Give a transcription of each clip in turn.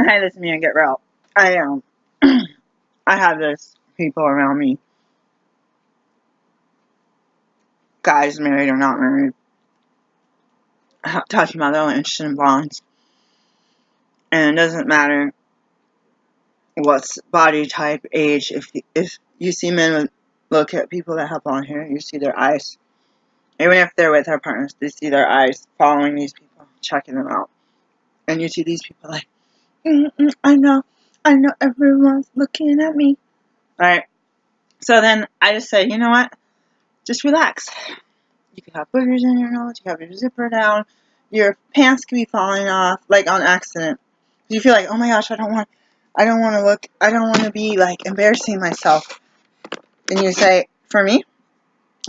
hey, listen to me and get real. I have this people around me, guys married or not married, talking about they're only interested in blondes. And it doesn't matter what's body type, age. If you see men look at people that have blonde hair, you see their eyes. Even if they're with their partners, they see their eyes following these people, checking them out. And you see these people like, I know everyone's looking at me. Alright, so then I just say, you know what? Just relax. You could have boogers in your nose, you have your zipper down, your pants could be falling off, like on accident. You feel like, oh my gosh, I don't want to be like embarrassing myself. And you say, for me,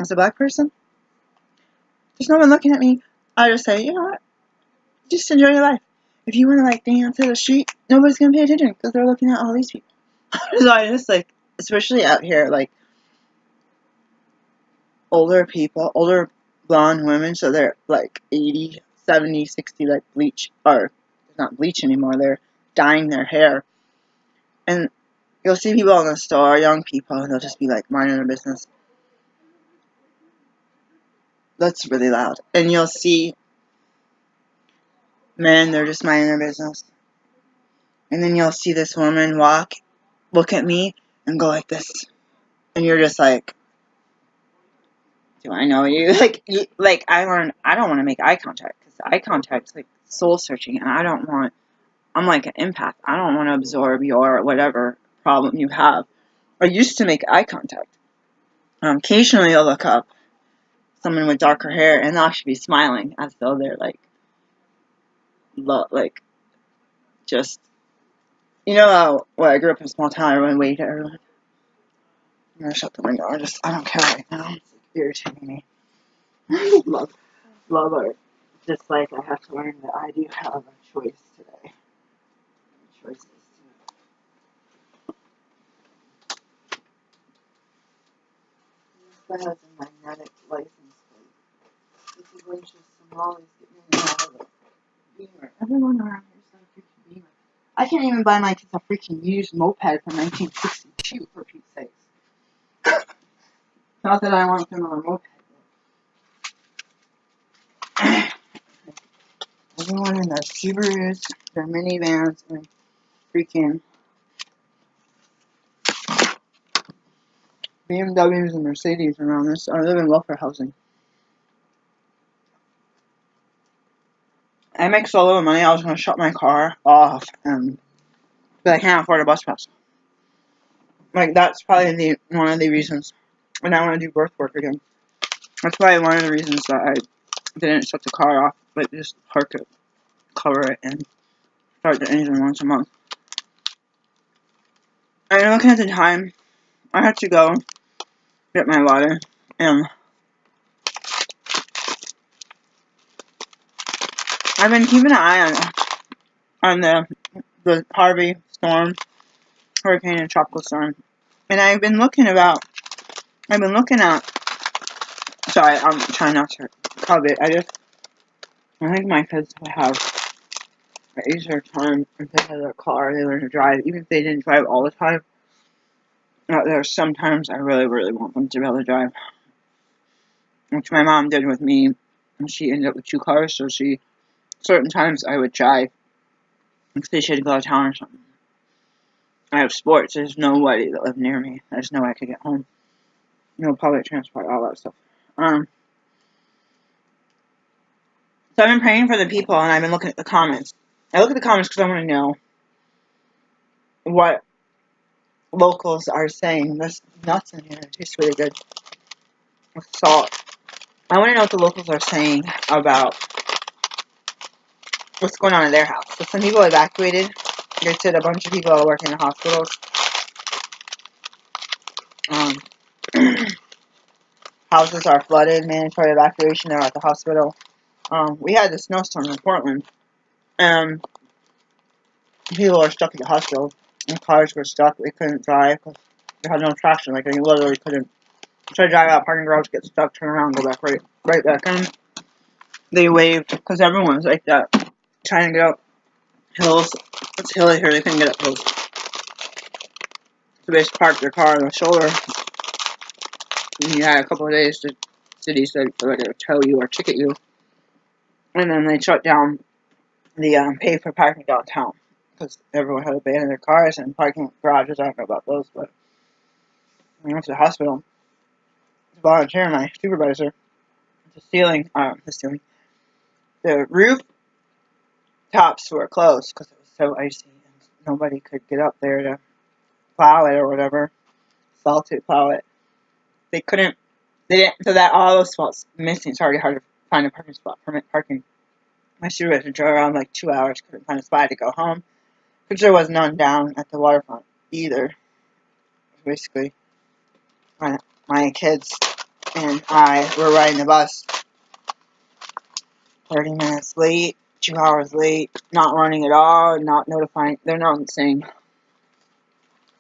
as a black person, there's no one looking at me. I just say, you know what? Just enjoy your life. If you want to like dance to the street, nobody's going to pay attention because they're looking at all these people. So I just like, especially out here, like older people, older blonde women, so they're like 80, 70, 60, like bleach, or not bleach anymore, they're dyeing their hair. And you'll see people in the store, young people, and they'll just be like minding their business. That's really loud. And you'll see men, they're just minding their business. And then you'll see this woman walk, look at me, and go like this. And you're just like, do I know you? Like I learned, I don't want to make eye contact, because eye contact's like soul searching, and I'm like an empath. I don't want to absorb your whatever problem you have. I used to make eye contact. Occasionally you'll look up someone with darker hair and they'll actually be smiling as though they're like just, you know, I grew up in a small town, everyone waved at everyone. I'm gonna shut the window. I don't care right now. It's like irritating me. love art. Just like I have to learn that I do have a choice today. Choices. This guy has a magnetic license plate. This is when some lollies get me out of the Beamer. Everyone around here is like a freaking Beamer. I can't even buy my kids a freaking used moped from 1962 for Pete's sakes. Not that I want them on a moped. Everyone in their Subarus, their minivans, and freaking BMWs and Mercedes around this. I live in welfare housing. I make so little money, I was going to shut my car off, but I can't afford a bus pass. Like, that's probably one of the reasons. And I want to do birth work again. That's probably one of the reasons that I didn't shut the car off, but just park it, cover it, and start the engine once a month. I'm looking at the time. I have to go get my water, and I've been keeping an eye on the Harvey storm, hurricane and tropical storm, and I've been looking at, sorry, I'm trying not to covet, I think my kids would have an easier time if they had a car, they learn to drive, even if they didn't drive all the time. There's sometimes I really, really want them to be able to drive, which my mom did with me, and she ended up with 2 cars, so certain times I would drive, because she had to go out of town or something. I have sports, there's nobody that lived near me, there's no way I could get home, no public transport, all that stuff. So I've been praying for the people, and I've been looking at the comments. I look at the comments because I want to know what locals are saying. There's nuts in here. It tastes really good with salt. I want to know what the locals are saying about what's going on in their house. So some people evacuated. They said a bunch of people that work in the hospitals. Houses are flooded. Mandatory evacuation. They're at the hospital. We had a snowstorm in Portland. And people are stuck at the hospital. And cars were stuck. They couldn't drive because they had no traction. Like, they literally couldn't. Try to drive out parking garage, get stuck, turn around, go back right back in. They waved because everyone's like that, trying to get out. hills. It's hilly here. They couldn't get up hills. So they just parked their car on the shoulder. And you had a couple of days to city said so they would tow you or ticket you. And then they shut down the pay for parking downtown because everyone had abandoned their cars and parking garages. I don't know about those, but I went to the hospital to volunteer. My supervisor, the roof tops were closed because it was so icy and nobody could get up there to plow it or whatever, to plow it. They didn't, so that all those spots missing. It's already hard to find a parking spot, permit parking. My supervisor drove around like 2 hours, couldn't find a spot to go home, because there was none down at the waterfront either. Basically, my kids and I were riding the bus 30 minutes late, 2 hours late, not running at all, not notifying. They're not saying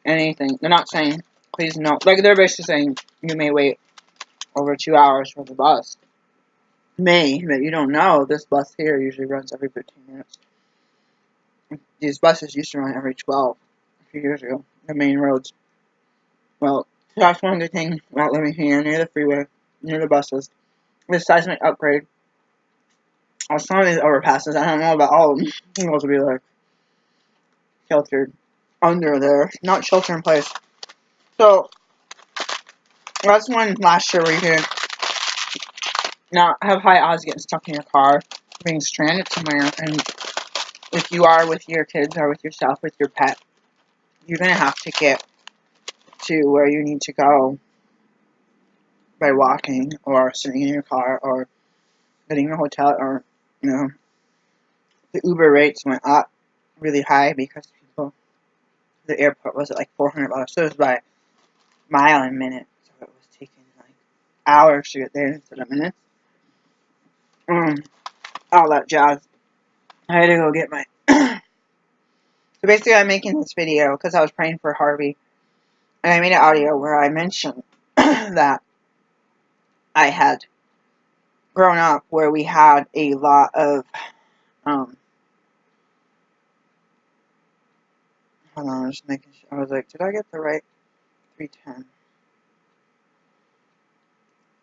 anything. They're not saying, please no. Like, they're basically saying, you may wait over 2 hours for the bus. But you don't know. This bus here usually runs every 15 minutes. These buses used to run every 12 a few years ago. The main roads. Well, that's one good thing about living here near the freeway, near the buses. This seismic upgrade. On some of these overpasses, I don't know about all of them. Those will be like sheltered under there, not shelter in place. So that's one last year where you can not have high odds getting stuck in your car, being stranded somewhere, and if you are with your kids or with yourself, with your pet, you're gonna have to get to where you need to go by walking or sitting in your car or getting a hotel, or the Uber rates went up really high because the airport was at like $400, so it was by mile and minute, so it was taking like hours to get there instead of minutes. All that jazz. I had to go get my so basically I'm making this video because I was praying for Harvey, and I made an audio where I mentioned that I had grown up where we had a lot of hold on, I was just making sure. I was like, did I get the right 310?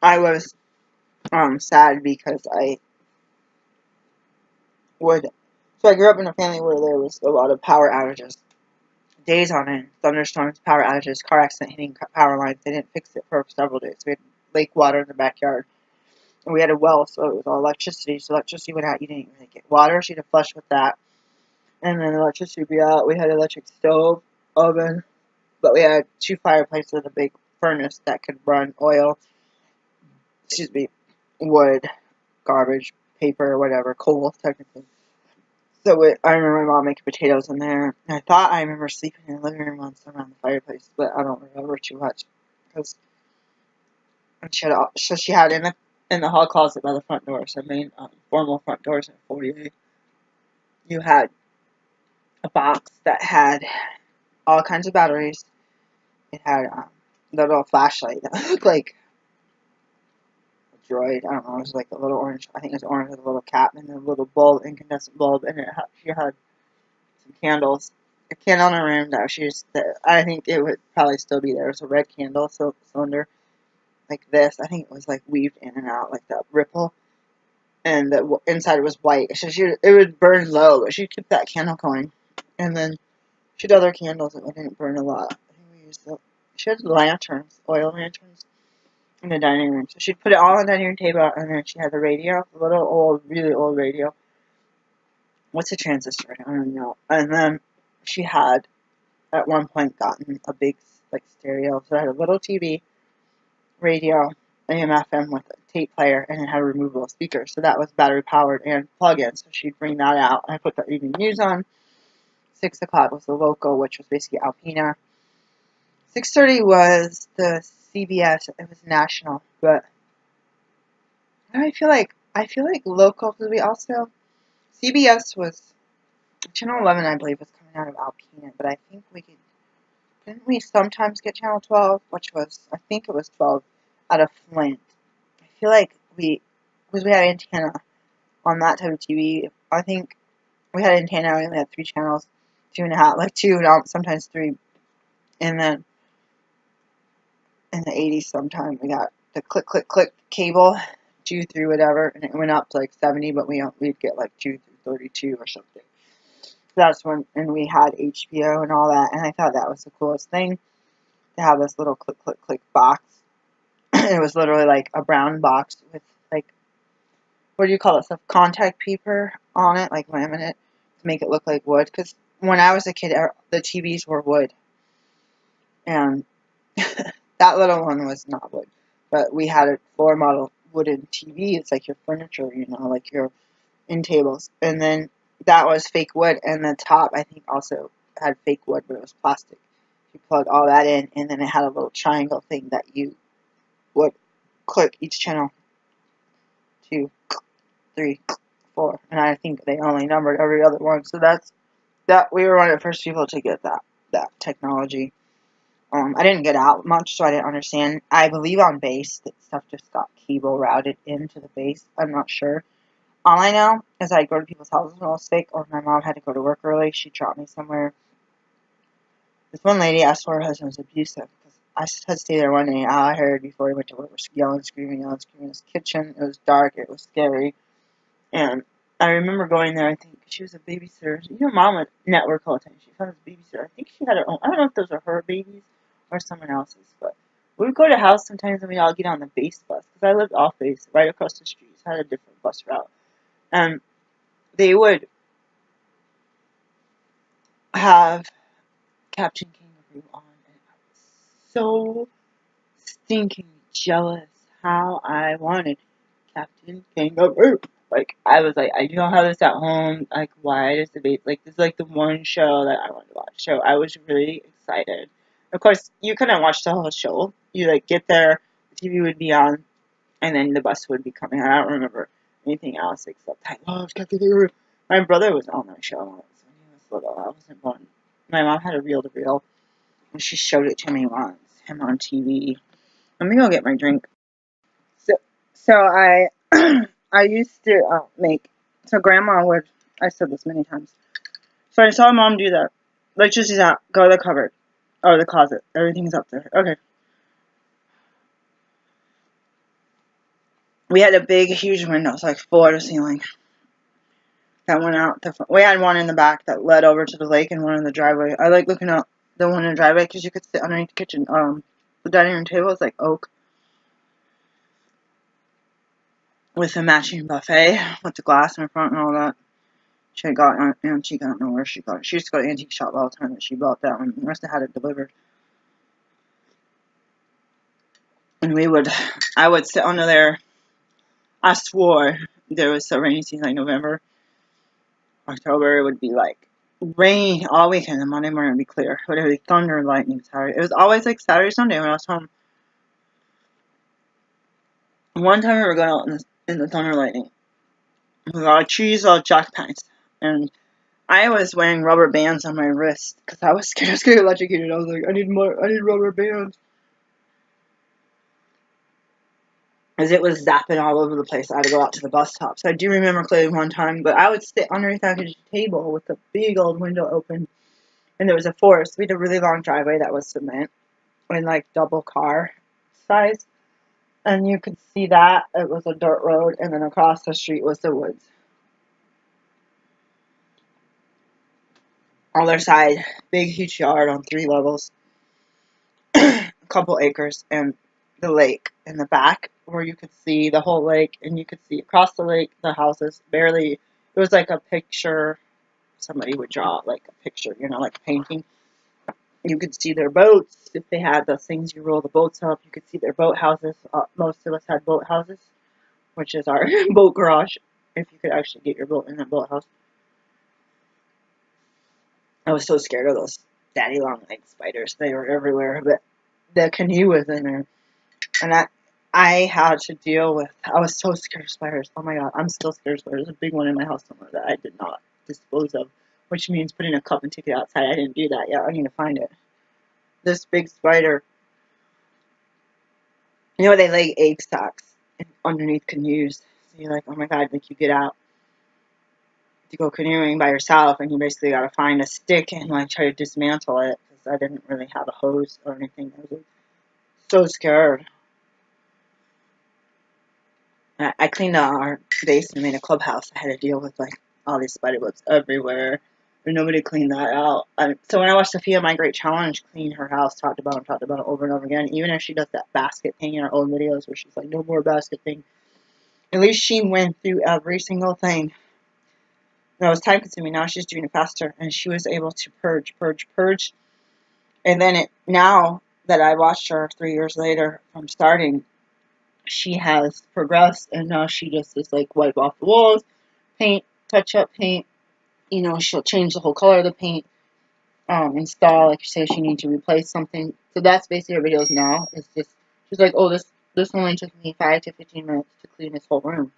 I was sad because I grew up in a family where there was a lot of power outages, days on end, thunderstorms, power outages, car accident hitting power lines. They didn't fix it for several days. We had lake water in the backyard, and we had a well, so it was all electricity. So electricity went out, you didn't even get water, so you had to flush with that, and then electricity would be out. We had an electric stove, oven, but we had 2 fireplaces and a big furnace that could run oil, wood, garbage, paper, whatever, coal, technically. So I remember my mom making potatoes in there. And I remember sleeping in the living room once around the fireplace, but I don't remember too much because she had in the hall closet by the front door, so main formal front doors in 48. You had a box that had all kinds of batteries. It had a little flashlight that looked like droid. I don't know. It was like a little orange. I think it was orange with a little cap and a little bulb, incandescent bulb, and she had some candles. A candle in her room that I think it would probably still be there. It was a red candle, cylinder, like this. I think it was like weaved in and out like that ripple, and the inside was white. So it would burn low, but she kept that candle going, and then she had other candles that didn't burn a lot. I think we used she had lanterns, oil lanterns, in the dining room. So she'd put it all on the dining room table, and then she had the radio, the little old, really old radio. What's a transistor? I don't know. And then she had, at one point, gotten a big, like, stereo. So it had a little TV, radio, AM, FM with a tape player, and it had a removable speaker. So that was battery powered and plug-in. So she'd bring that out. I put the evening news on. 6 o'clock was the local, which was basically Alpena. 6:30 was the CBS. It was national, but I feel like local, because we also CBS was Channel 11, I believe, was coming out of Alpena, but I think didn't we sometimes get Channel 12, which was, I think it was 12 out of Flint. I feel like because we had antenna on that type of TV, I think We had antenna. We only had 3 channels, 2.5, like 2, sometimes 3. And then in the 80s, sometime we got the click, click, click cable, 2 through whatever, and it went up to like 70, but we'd get like 2 through 32 or something. So that's when, and we had HBO and all that, and I thought that was the coolest thing to have this little click, click, click box. It was literally like a brown box with like, what do you call it, stuff, contact paper on it, like laminate, to make it look like wood. Because when I was a kid, the TVs were wood, and that little one was not wood. But we had a floor model wooden TV. It's like your furniture, you know, like your end tables. And then that was fake wood, and the top, I think, also had fake wood, but it was plastic. You plug all that in, and then it had a little triangle thing that you would click each channel. 2, 3, 4, and I think they only numbered every other one. So that we were one of the first people to get that technology. I didn't get out much, so I didn't understand. I believe on base that stuff just got cable routed into the base. I'm not sure. All I know is I'd go to people's houses when I was sick, or my mom had to go to work early. She dropped me somewhere. This one lady, I swore her husband was abusive, because I had to stay there one day. All I heard before he went to work was yelling, screaming in his kitchen. It was dark. It was scary. And I remember going there. I think she was a babysitter. You know, Mom would network all the time. She found this babysitter. I think she had her own. I don't know if those are her babies or someone else's, but we would go to the house sometimes and we'd all get on the base bus, because I lived off base, right across the street. So I had a different bus route. And they would have Captain Kangaroo on, and I was so stinking jealous how I wanted Captain Kangaroo. Like, I was like, I don't have this at home. Like, why does the baby, like, this is like the one show that I wanted to watch. So I was really excited. Of course, you couldn't watch the whole show. You, like, get there, the TV would be on, and then the bus would be coming. I don't remember anything else except I loved Captain Kangaroo. My brother was on that show once when he was little. I wasn't born. My mom had a reel-to-reel, and she showed it to me once, him on TV. Let me go get my drink. So I I used to make, so Grandma would, I said this many times, so I saw Mom do that. Like, just do that, go to the cupboard, or the closet, everything's up there, okay. We had a big, huge window, it's like floor to ceiling, that went out the front. We had one in the back that led over to the lake, and one in the driveway. I like looking out the one in the driveway, because you could sit underneath the kitchen, the dining room table is like oak, with a matching buffet, with the glass in the front and all that. She had got an antique, I don't know where she got it. She used to go to antique shop all the time, but she bought that one. The rest of had it delivered. And I would sit under there. I swore there was a rainy season, like November, October, it would be like rain all weekend, and Monday morning would be clear. It would be thunder and lightning Saturday. It was always like Saturday, Sunday when I was home. One time we were going out in the thunder and lightning. With all trees, all jack pines. And I was wearing rubber bands on my wrist because I was scared. I was getting electrocuted. I was like, I need rubber bands. As it was zapping all over the place, I had to go out to the bus stop. So I do remember clearly one time, but I would sit underneath that table with a big old window open, and there was a forest. We had a really long driveway that was cement, and like double car size, and you could see that. It was a dirt road, and then across the street was the woods. Other side, big huge yard on 3 levels, a couple acres, and the lake in the back where you could see the whole lake, and you could see across the lake the houses. Barely, it was like a picture. Somebody would draw like a picture, you know, like a painting. You could see their boats. If they had the things you roll the boats up, you could see their boat houses. Most of us had boat houses, which is our boat garage, if you could actually get your boat in a boat house. I was so scared of those daddy long leg spiders. They were everywhere, but the canoe was in there. And I had to deal with, I was so scared of spiders. Oh my god, I'm still scared of spiders. There's a big one in my house somewhere that I did not dispose of, which means putting a cup and take it outside. I didn't do that yet. I need to find it. This big spider, you know, they lay egg sacs underneath canoes. So you're like, oh my god, like you get out. to go canoeing by yourself, and you basically got to find a stick and like try to dismantle it, because I didn't really have a hose or anything. I was like, so scared. I cleaned out our basement, made a clubhouse. I had to deal with like all these spider webs everywhere, and nobody cleaned that out. So when I watched Sophia My Great Challenge clean her house top to bottom over and over again, even if she does that basket thing in her old videos where she's like, no more basket thing, at least she went through every single thing. That was time consuming. Now she's doing it faster, and she was able to purge. And then now that I watched her 3 years later from starting, she has progressed, and now she just is like wipe off the walls, paint, touch up paint. You know, she'll change the whole color of the paint, install, like you say, she needs to replace something. So that's basically her videos now. It's just, she's like, oh, this only took me 5 to 15 minutes to clean this whole room.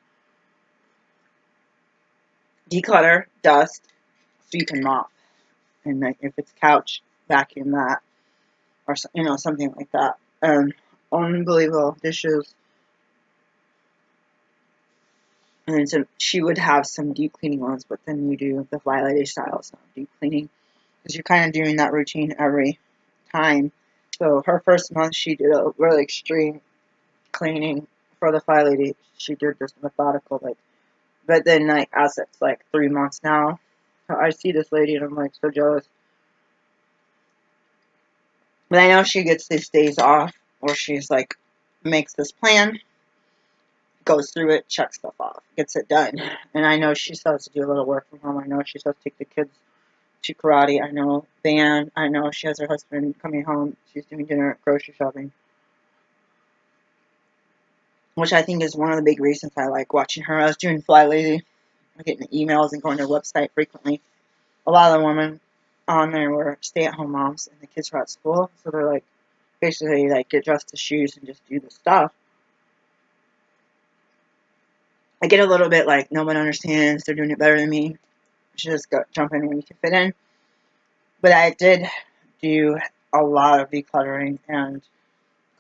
Declutter, dust, so you can mop. And like, if it's couch, vacuum that, or you know, something like that. Unbelievable dishes. And then she would have some deep cleaning ones, but then you do the Fly Lady style, so deep cleaning, because you're kind of doing that routine every time. So her first month, she did a really extreme cleaning for the Fly Lady. She did just methodical, like. But then, like, as it's like 3 months now, I see this lady and I'm like so jealous. But I know she gets these days off where she's like, makes this plan, goes through it, checks stuff off, gets it done. And I know she still has to do a little work from home. I know she still has to take the kids to karate. I know band. I know she has her husband coming home. She's doing dinner, grocery shopping. Which I think is one of the big reasons I like watching her. I was doing Fly Lazy, getting emails and going to her website frequently. A lot of the women on there were stay-at-home moms, and the kids were at school, so they're like, basically like get dressed to shoes and just do the stuff. I get a little bit like, no one understands, they're doing it better than me, just go jump in when you can fit in. But I did do a lot of decluttering and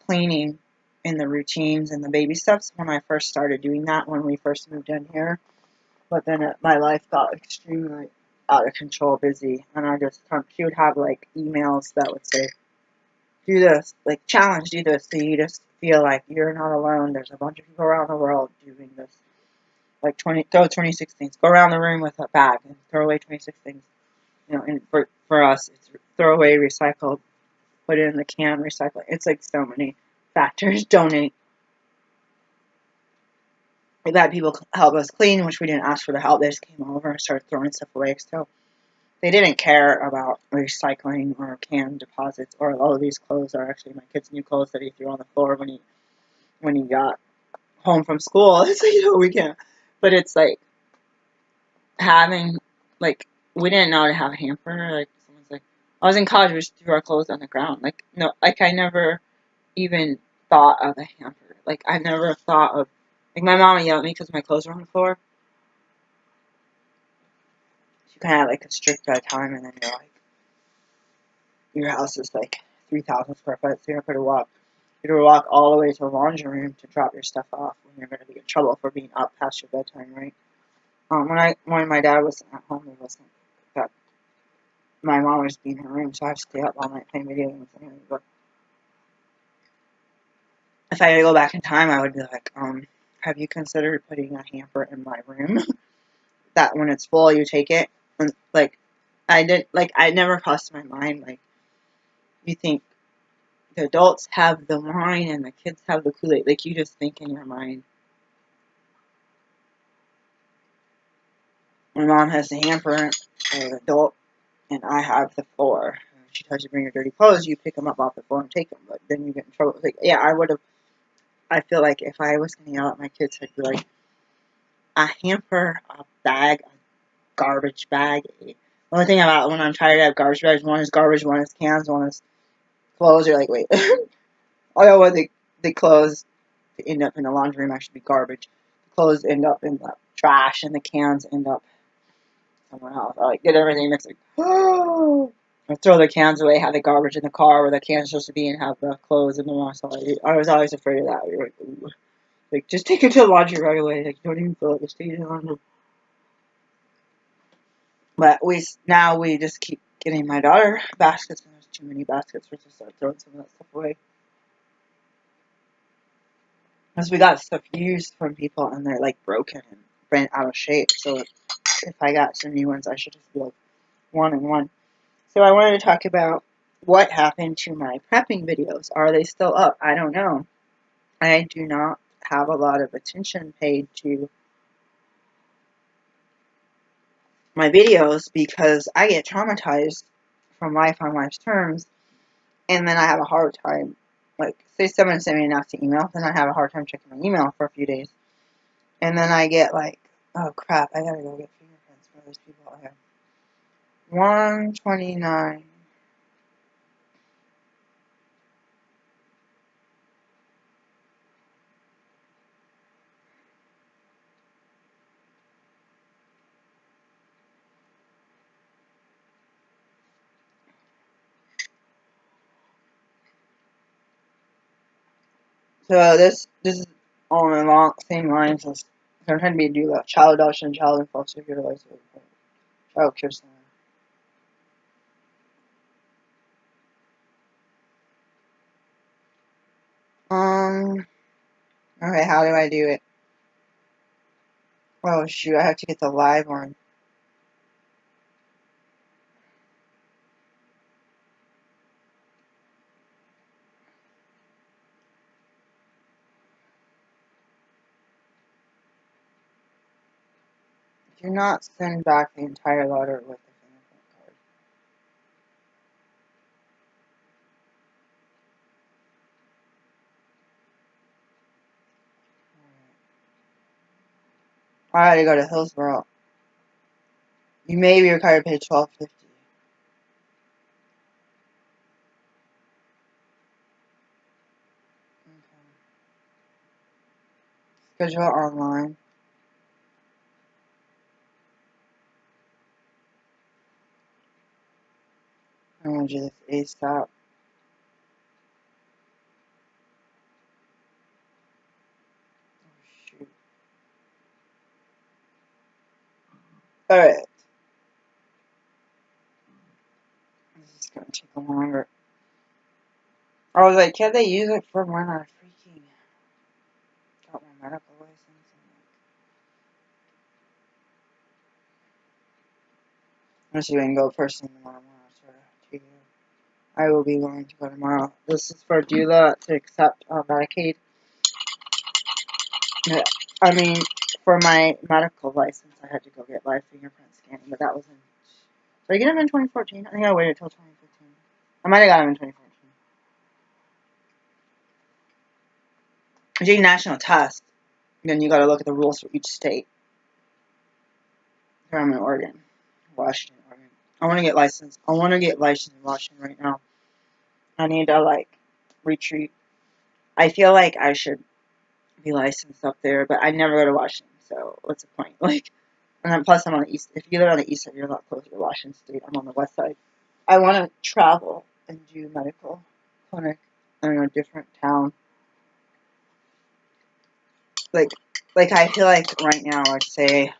cleaning in the routines and the baby steps when I first started doing that, when we first moved in here. But then my life got extremely out of control, busy, and she would have like emails that would say, do this, like challenge, do this, so you just feel like you're not alone. There's a bunch of people around the world doing this. Like throw 26 things. Go around the room with a bag and throw away 26 things. You know, and for us, it's throw away, recycle, put it in the can, recycle. It's like so many factors. Donate. We've had people help us clean, which we didn't ask for the help. They just came over and started throwing stuff away. So they didn't care about recycling or can deposits, or all of these clothes are actually my kid's new clothes that he threw on the floor when he got home from school. It's like, you know, we can't. But it's like having, like, we didn't know how to have a hamper. Like, someone's like, I was in college, we just threw our clothes on the ground. Like, no, like, I never even thought of a hamper. Like, I never thought of, like, my mom yelled at me because my clothes were on the floor. She kind of, like, a strict time, and then you're like, your house is, like, 3,000 square foot, so you're not going to walk. You're going to walk all the way to the laundry room to drop your stuff off when you're going to be in trouble for being up past your bedtime, right? When my dad wasn't at home, it wasn't that. My mom was being in her room, so I had to stay up all night playing video games anyway. But if I had to go back in time, I would be like, have you considered putting a hamper in my room? That when it's full, you take it. And, like, I never crossed my mind, like, you think the adults have the wine and the kids have the Kool-Aid. Like, you just think in your mind. My mom has the hamper for the adult, and I have the floor. She tells you to bring your dirty clothes, you pick them up off the floor and take them, but then you get in trouble. Like, yeah, I feel like if I was going to yell at my kids, I'd be like, a hamper, a bag, a garbage bag. The only thing about when I'm tired, I have garbage bags. One is garbage, one is cans, one is clothes. You're like, wait. I don't want the clothes to end up in the laundry room actually be garbage. The clothes end up in the trash, and the cans end up somewhere else. I like get everything mixed. Like, oh. Or throw the cans away, have the garbage in the car where the can's supposed to be, and have the clothes in the wash. I was always afraid of that. You're like, ooh. Like, just take it to the laundry right away. Like, don't even feel like it's taking on. But now we just keep getting my daughter baskets, and there's too many baskets. We're just start throwing some of that stuff away. Because we got stuff used from people, and they're like broken and bent out of shape. So if I got some new ones, I should just be like one and one. So I wanted to talk about what happened to my prepping videos. Are they still up? I don't know. I do not have a lot of attention paid to my videos because I get traumatized from life on life's terms, and then I have a hard time. Like, say someone sent me a nasty email, then I have a hard time checking my email for a few days. And then I get like, oh crap, I gotta go get fingerprints for those people out here. 129. So this is on the same lines as I'm trying to do that child adoption, child and foster care license, child care center. Okay, how do I do it? Oh shoot, I have to get the live one. Do not send back the entire letter with the fingerprint card. I gotta go to Hillsborough. You may be required to pay $12.50. Okay. Schedule online. I'm gonna do this ASAP. Shoot. Alright. This is gonna take longer. I was like, can't they use it for when I freaking got my medical license? I'm just going to go first thing tomorrow morning. I will be going to go tomorrow. This is for doula to accept Medicaid. I mean, for my medical license, I had to go get live fingerprint scanning, but that was in. Did I get them in 2014? I think I waited until 2015. I might have got them in 2014. Doing national tests, then you got to look at the rules for each state. Here I'm in Oregon, Washington, Oregon. I want to get licensed. I want to get licensed in Washington right now. I need to like retreat. I feel like I should be licensed up there, but I never go to Washington, so what's the point? Like, and then plus I'm on the east. If you live on the east side, you're a lot closer to Washington State. I'm on the west side. I want to travel and do medical clinic in a different town. Like I feel like right now, like say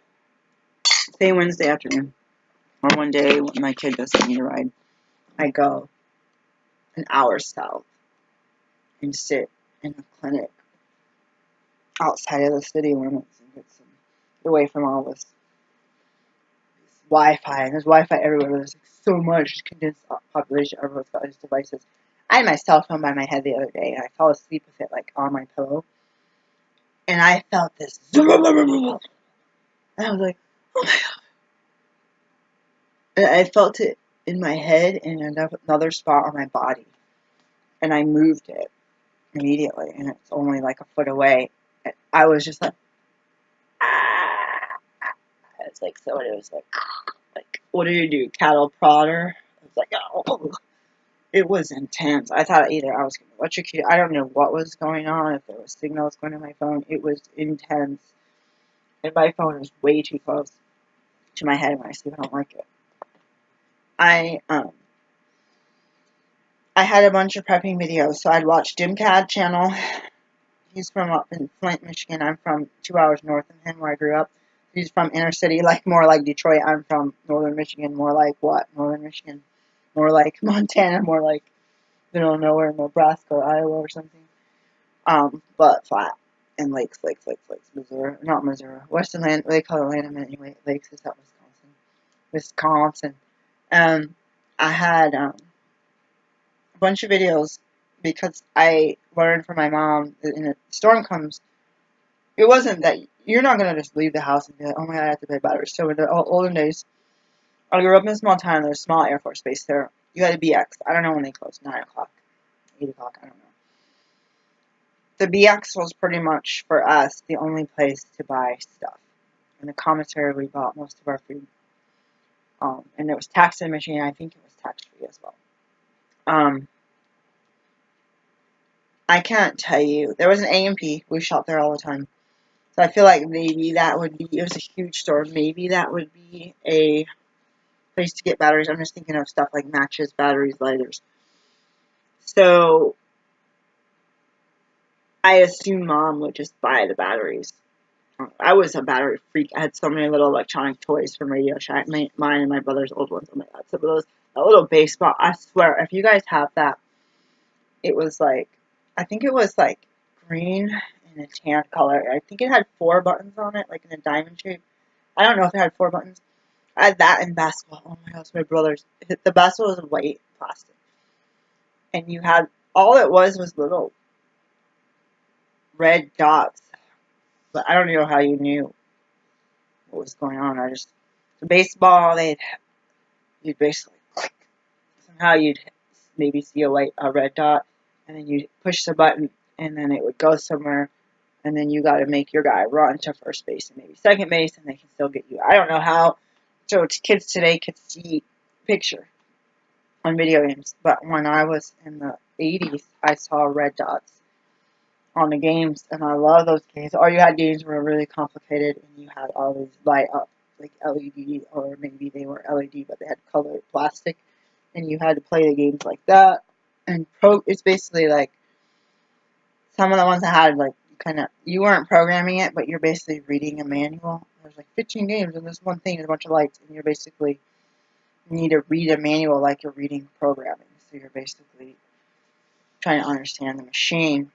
Wednesday afternoon, or one day when my kid doesn't need a ride, I go an hour south and sit in a clinic outside of the city limits and get some away from all this Wi-Fi. There's Wi-Fi everywhere. There's like so much condensed population. Everyone's got these devices. I had my cell phone by my head the other day, and I fell asleep with it like on my pillow, and I felt this, and I was like, oh my god. And I felt it in my head and another spot on my body, and I moved it immediately, and it's only like a foot away. And I was just like, ah. It's like somebody was like, what do you do, cattle prodder? I was like, oh. It was intense. I thought either I was going to electrocute. I don't know what was going on, if there was signals going to my phone. It was intense. And my phone is way too close to my head when I sleep. I don't like it. I had a bunch of prepping videos. So I'd watch DimCAD channel. He's from up in Flint, Michigan. I'm from 2 hours north of him where I grew up. She's from inner city, like more like Detroit. I'm from northern Michigan, more like what? Northern Michigan, more like Montana, more like middle of nowhere, Nebraska or Iowa or something. But flat and lakes, Missouri, not Missouri, Western land. They call it land anyway. Lakes is that Wisconsin. I had a bunch of videos because I learned from my mom that when a storm comes, it wasn't that you're not gonna just leave the house and be like, oh my god, I have to pay batteries. So in the olden days, I grew up in a small town. There's a small Air Force base there. You had a BX. I don't know when they closed. 9 o'clock, 8 o'clock. I don't know. The BX was pretty much for us the only place to buy stuff. In the commissary, we bought most of our food. And it was taxed in Michigan. I think it was tax free as well. I can't tell you. There was an A&P. We shop there all the time. So I feel like maybe that would be, it was a huge store. Maybe that would be a place to get batteries. I'm just thinking of stuff like matches, batteries, lighters. So I assume Mom would just buy the batteries. I was a battery freak. I had so many little electronic toys from Radio Shack. Mine and my brother's old ones. Oh my god. Some of those, a little baseball. I swear, if you guys have that, it was like, I think it was like green and a tan color. I think it had 4 buttons on it, like in a diamond shape. I don't know if it had 4 buttons. I had that in basketball. Oh my gosh, my brother's. The basketball was white plastic. And you had, all it was little red dots. But I don't know how you knew what was going on. The baseball, you'd basically click. Somehow you'd maybe see a red dot, and then you'd push the button, and then it would go somewhere, and then you got to make your guy run to first base and maybe second base, and they can still get you. I don't know how. So kids today could see picture on video games, but when I was in the 80s, I saw red dots on the games, and I love those games. All you had games were really complicated, and you had all these light up, like LED, or maybe they were LED, but they had colored plastic, and you had to play the games like that. And it's basically like some of the ones I had, like, you weren't programming it, but you're basically reading a manual. There's like 15 games, and this one thing is a bunch of lights, and you need to read a manual like you're reading programming. So you're basically trying to understand the machine.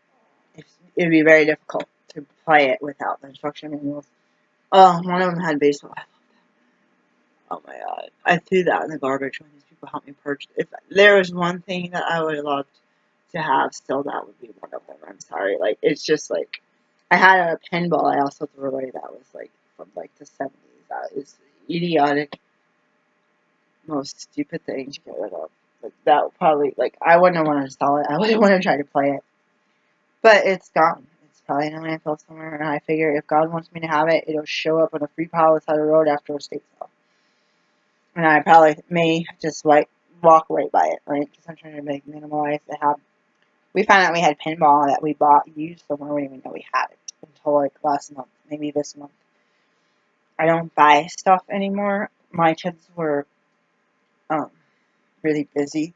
It would be very difficult to play it without the instruction manuals. Oh, one of them had baseball. Oh my god. I threw that in the garbage when these people helped me purchase. If there was one thing that I would have loved to have still, that would be one of them. I'm sorry. Like, it's just like, I had a pinball I also threw away that was like from like the 70s. That is idiotic, most stupid thing to get rid of. Like, that would probably, like, I wouldn't have wanted to sell it. I wouldn't want to try to play it. But it's gone. It's probably in a landfill somewhere, and I figure if God wants me to have it, it'll show up on a free pile side of the road after a state sale. And I probably may just walk right by it, right? Because I'm trying to make minimalize to have. We found out we had pinball that we bought used somewhere. We didn't even know we had it until like last month, maybe this month. I don't buy stuff anymore. My kids were really busy,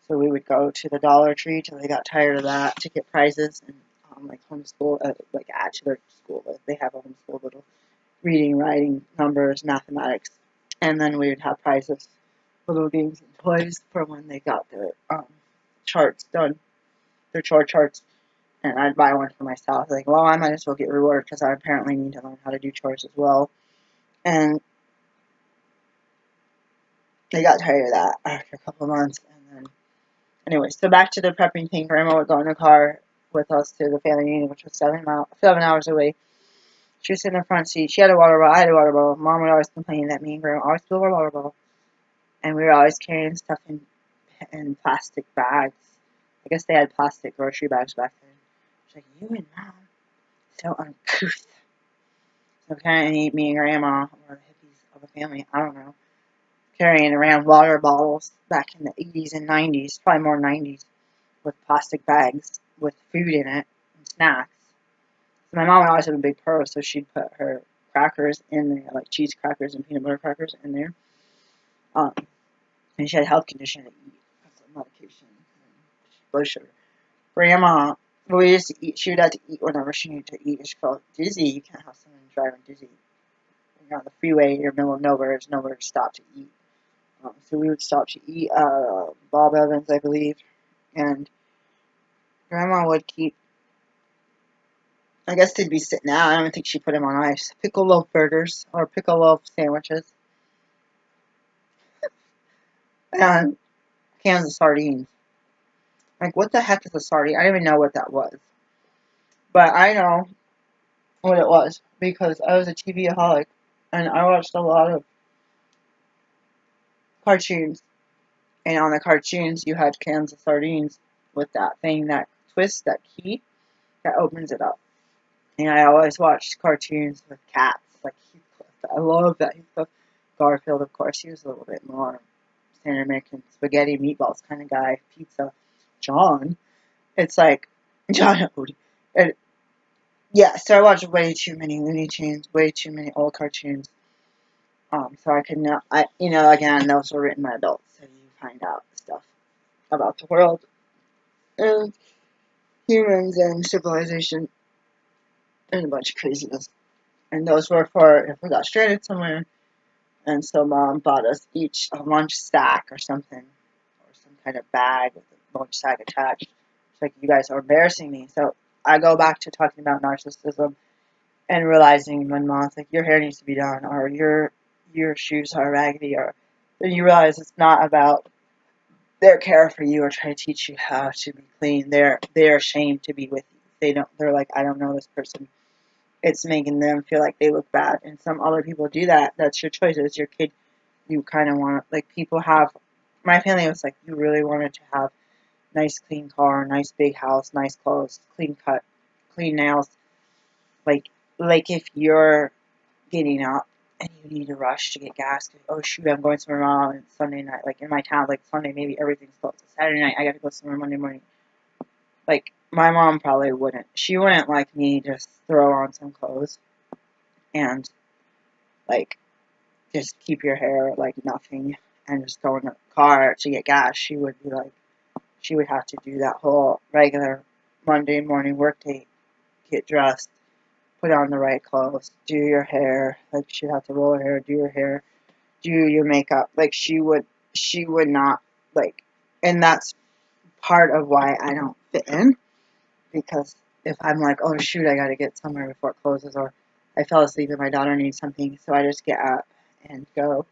so we would go to the Dollar Tree till they got tired of that to get prizes and like homeschool, like add to their school. They have a homeschool little reading, writing, numbers, mathematics, and then we would have prizes, little games and toys for when they got their charts done, their chore charts. And I'd buy one for myself. Like, well, I might as well get rewarded because I apparently need to learn how to do chores as well. And they got tired of that after a couple of months. And then, anyway, so back to the prepping thing. Grandma would go in the car with us to the family reunion, which was 7 hours away. She was sitting in the front seat. She had a water bottle. I had a water bottle. Mom would always complain that me and Grandma always spilled our water bottle. And we were always carrying stuff in plastic bags. I guess they had plastic grocery bags back then. She's like, you and Mom, so uncouth. So apparently me and Grandma were hippies of the family. I don't know. Carrying around water bottles back in the 80s and 90s, probably more 90s, with plastic bags with food in it and snacks. So my mom would always have a big purse, so she'd put her crackers in there, like cheese crackers and peanut butter crackers in there. And she had a health condition to eat because of medication and blood sugar. Grandma, we she would have to eat whenever she needed to eat. She felt dizzy. You can't have someone driving dizzy you're on the freeway, you're in the middle of nowhere, there's nowhere to stop to eat. So we would stop to eat Bob Evans, I believe, and Grandma would keep, I guess they'd be sitting out, I don't think she put them on ice, pickle loaf burgers, or pickle loaf sandwiches, and cans of sardines. Like, what the heck is a sardine? I don't even know what that was. But I know what it was, because I was a TV-aholic, and I watched a lot of cartoons, and on the cartoons you had cans of sardines with that thing that twists, that key, that opens it up. And I always watched cartoons with cats, like Heathcliff. I love that Heathcliff. Garfield, of course, he was a little bit more standard American spaghetti meatballs kind of guy, pizza. John, it's like John Odie. And yeah, so I watched way too many Looney Tunes, way too many old cartoons. So I could not, again, those were written by adults, so you find out stuff about the world and humans and civilization and a bunch of craziness. And those were for if we got stranded somewhere, and so Mom bought us each a lunch sack or something, or some kind of bag with a lunch sack attached. It's like, you guys are embarrassing me. So I go back to talking about narcissism and realizing when Mom's like, your hair needs to be done, or your shoes are raggedy, or then you realize it's not about their care for you or trying to teach you how to be clean. They're ashamed to be with you. They're like, I don't know this person. It's making them feel like they look bad. And some other people do that. That's your choice. It's your kid. You kind of want, like, people have, my family was like, you really wanted to have nice clean car, nice big house, nice clothes, clean cut, clean nails. Like if you're getting up and you need to rush to get gas, oh shoot, I'm going somewhere on it's Sunday night, like in my town, like Sunday maybe everything's closed. Saturday night I got to go somewhere Monday morning. Like, my mom probably wouldn't. She wouldn't like me just throw on some clothes and like just keep your hair like nothing and just go in the car to get gas. She would be like, she would have to do that whole regular Monday morning work day, get dressed, put on the right clothes, do your hair, like she'd have to roll her hair, do your hair, do your makeup. Like she would not, like, and that's part of why I don't fit in, because if I'm like, oh shoot, I gotta get somewhere before it closes, or I fell asleep and my daughter needs something, so I just get up and go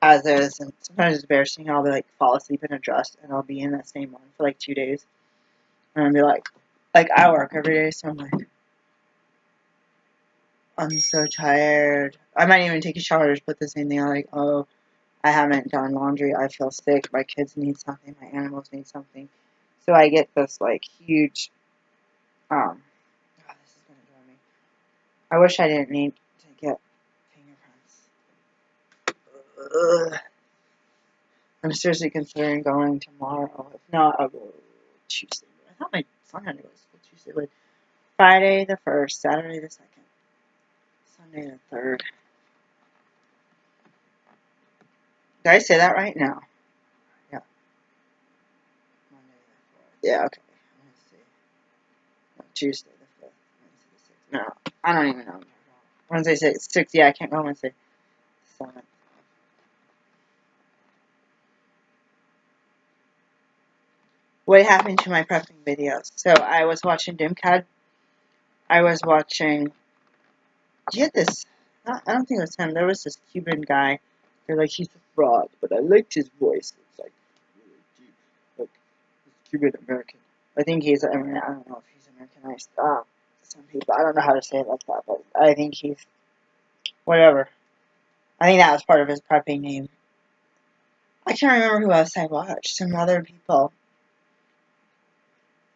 as is, and sometimes it's embarrassing. I'll be like fall asleep in a dress and I'll be in that same one for like 2 days, and I'll be like I work every day, so I'm like, I'm so tired. I might even take a shower, just put the same thing on, like, oh, I haven't done laundry, I feel sick, my kids need something, my animals need something. So I get this, like, huge, God, this is going to drive me. I wish I didn't need to get fingerprints. Ugh. I'm seriously considering going tomorrow. If not, I'll go Tuesday. I thought my son had to go to school Tuesday. But Friday the 1st, Saturday the 2nd, Sunday the 3rd. Did I say that right? No. Yeah. Monday the 4th. Yeah, okay. Let's see. No, Tuesday the 5th. Wednesday the 6th. No, I don't even know. Wednesday 6th. Yeah, I can't go Wednesday 7th. What happened to my prepping videos? So I was watching DimCAD. I was watching. He had this. I don't think it was him. There was this Cuban guy. They're like, he's a fraud, but I liked his voice. It's like really deep. Like, he's Cuban American. I think he's. I mean, I don't know if he's Americanized. Some people. I don't know how to say it like that, but I think he's whatever. I think that was part of his prepping name. I can't remember who else I watched. Some other people.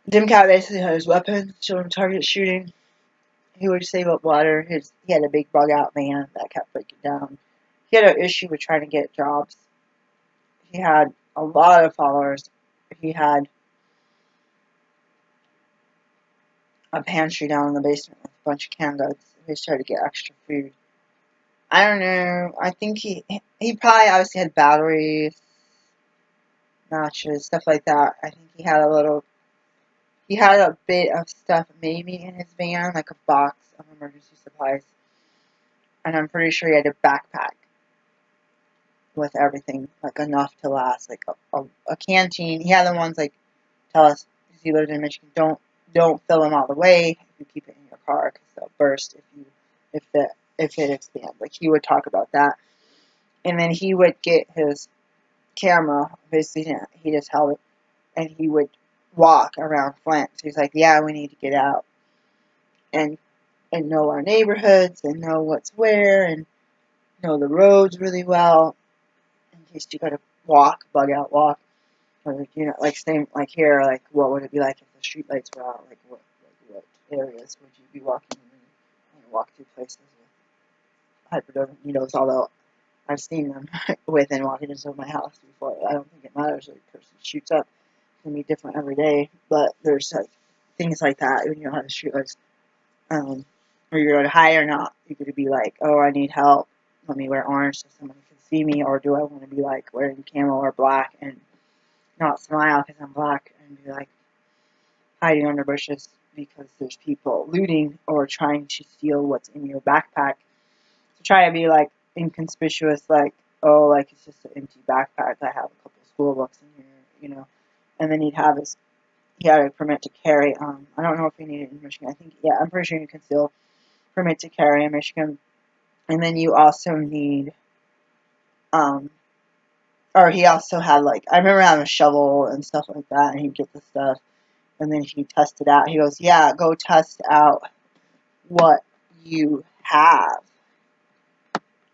DimCat basically had his weapon, showed him target shooting. He would save up water. He had a big bug out van that kept breaking down. He had an issue with trying to get jobs. He had a lot of followers. He had a pantry down in the basement with a bunch of canned goods. He was trying to get extra food. I don't know. I think he probably obviously had batteries, matches, stuff like that. I think he had a bit of stuff maybe in his van, like a box of emergency supplies. And I'm pretty sure he had a backpack with everything, like enough to last, like a canteen. He had the ones like tell us, because he lived in Michigan, don't fill them all the way if you keep it in your car because they'll burst if it expands. Like he would talk about that, and then he would get his camera. Basically, he just held it, and he would walk around Flint. So he's like, yeah, we need to get out and know our neighborhoods and know what's where and know the roads really well in case you got to walk, bug out walk. Or, like same like here, like what would it be like if the street lights were out? Like what areas would you be walking in and walk through places with hyperdose needles? Although I've seen them within walking into my house before. I don't think it matters if a person shoots up. It can be different every day, but there's like things like that when you know how the street lights. Or you're going to high or not. You could be like, oh, I need help. Let me wear orange so someone can see me, or do I want to be like wearing camo or black and not smile because I'm black and be like hiding under bushes because there's people looting or trying to steal what's in your backpack. So try to be like inconspicuous, like, oh, like it's just an empty backpack. I have a couple of school books in here. And then he had a permit to carry. I don't know if he needed it in Michigan. I'm pretty sure you can still permit to carry in Michigan. And then you also need, or he also had like, I remember having a shovel and stuff like that, and he'd get the stuff. And then he tested out. He goes, yeah, go test out what you have.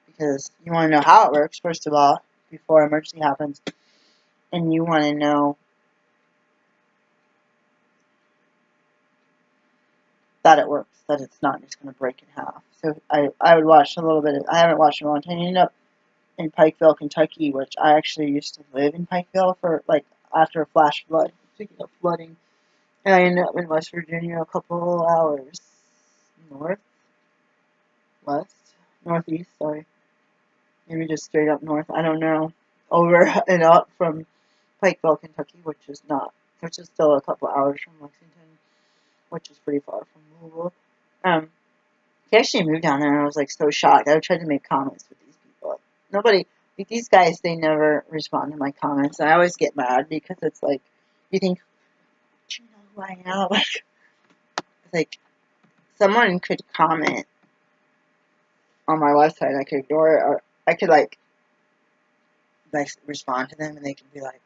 Because you want to know how it works, first of all, before emergency happens. And you want to know that it works, that it's not just going to break in half. So I would watch a little bit. I haven't watched in a long time. You end up in Pikeville, Kentucky, which I actually used to live in Pikeville for, like, after a flash flood. Speaking of flooding. And I ended up in West Virginia a couple hours northeast, sorry. Maybe just straight up north, I don't know. Over and up from Pikeville, Kentucky, which is still a couple hours from Lexington, which is pretty far from Louisville. He actually moved down there, and I was like so shocked. I tried to make comments with these people. These guys, they never respond to my comments. I always get mad because it's like, you think, do you know who I am? Like, someone could comment on my website, and I could ignore it, or I could like respond to them, and they could be like,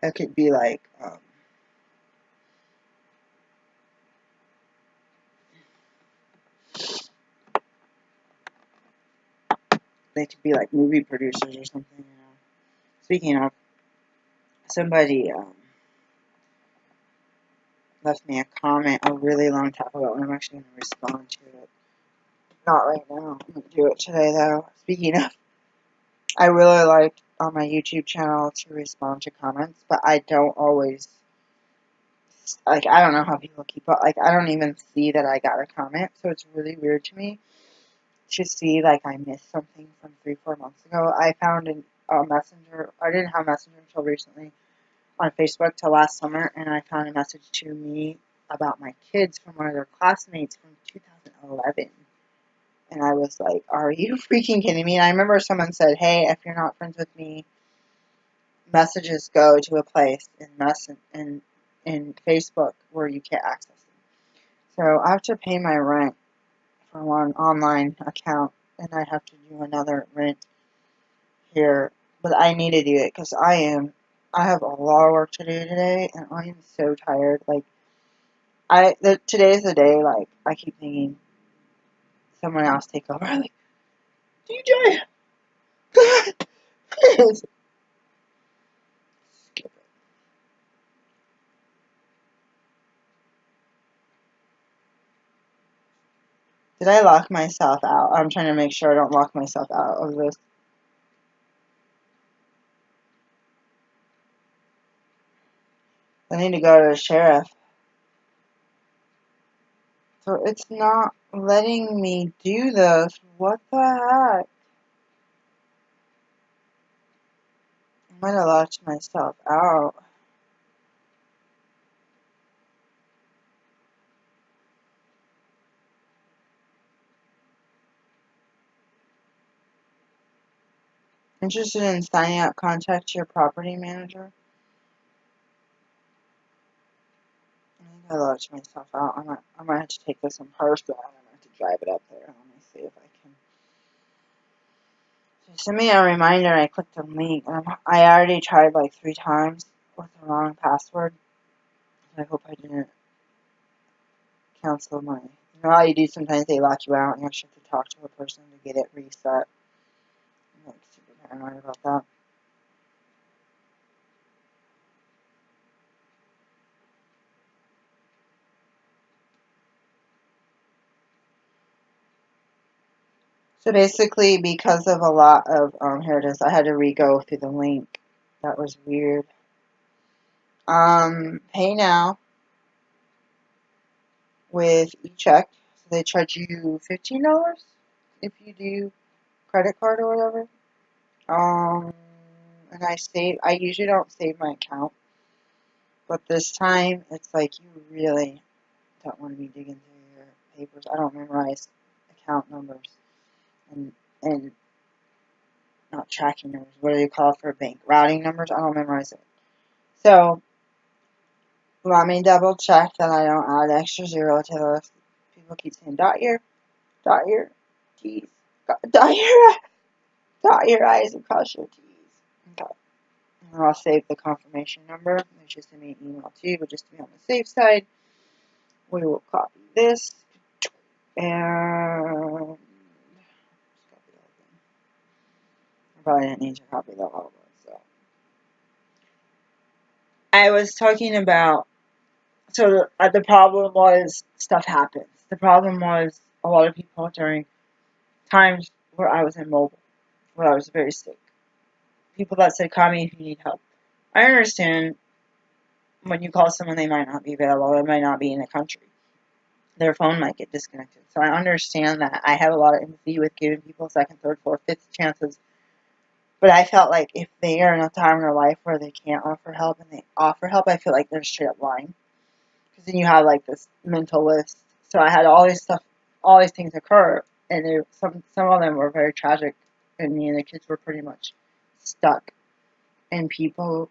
I could be like, they could be like movie producers or something. Speaking of, somebody left me a comment a really long time ago, and I'm actually going to respond to it. Not right now. I'm going to do it today, though. Speaking of, I really like on my YouTube channel to respond to comments, but I don't always, like, I don't know how people keep up. Like, I don't even see that I got a comment, so it's really weird to me to see, like, I missed something from 3-4 months ago. I found a messenger. I didn't have messenger until recently on Facebook till last summer, and I found a message to me about my kids from one of their classmates from 2011. And I was like, are you freaking kidding me? And I remember someone said, hey, if you're not friends with me, messages go to a place in Facebook where you can't access them. So I have to pay my rent for one online account, and I have to do another rent here. But I need to do it because I have a lot of work to do today, and I am so tired. Like, today's the day, like, I keep thinking someone else take over. I'm like, DJ! Skip it. Did I lock myself out? I'm trying to make sure I don't lock myself out of this. I need to go to the sheriff. So it's not letting me do this. What the heck? I might have locked myself out. Interested in signing up, contact your property manager. I think I locked myself out. I might have to take this in person. I'm going to have to drive it up there. Let me see if I can. So send me a reminder. I clicked the link. I already tried like 3 times with the wrong password. I hope I didn't cancel my... You know how you do sometimes they lock you out and you actually have to talk to a person to get it reset. I'm like super paranoid about that. So basically, because of a lot of, here it is, I had to re-go through the link. That was weird. Pay now with eCheck. So they charge you $15 if you do credit card or whatever. And I usually don't save my account. But this time, it's like you really don't want to be digging through your papers. I don't memorize account numbers and not tracking numbers. What do you call it for a bank? Routing numbers? I don't memorize it. So, let me double check that I don't add extra zero to those. People keep saying dot your T's, dot your I's and cross your T's. Okay. And I'll save the confirmation number. They should send me an email too, but just to be on the safe side, we will copy this and I probably didn't need to copy the whole one. So I was talking about. So the problem was stuff happens. The problem was a lot of people during times where I was immobile, where I was very sick. People that said, call me if you need help. I understand when you call someone, they might not be available. They might not be in the country. Their phone might get disconnected. So I understand that. I have a lot of empathy with giving people second, third, fourth, fifth chances. But I felt like if they are in a time in their life where they can't offer help and they offer help, I feel like they're straight up lying. Because then you have like this mental list. So I had all these things occur, and some of them were very tragic, and me and the kids were pretty much stuck, and people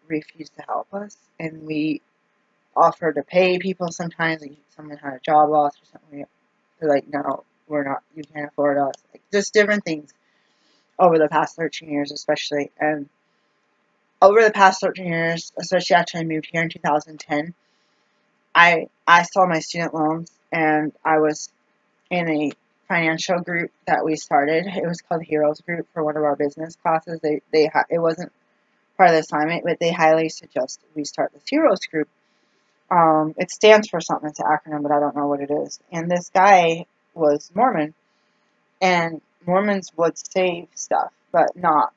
refused to help us, and we offered to pay people sometimes. Like someone had a job loss or something, they're like, no, we're not. You can't afford us. Like just different things over the past 13 years, especially, and over the past 13 years, especially after I moved here in 2010. I saw my student loans, and I was in a financial group that we started. It was called Heroes Group for one of our business classes. It wasn't part of the assignment, but they highly suggest we start this Heroes Group. It stands for something. It's an acronym, but I don't know what it is. And this guy was Mormon, and Mormons would save stuff, but not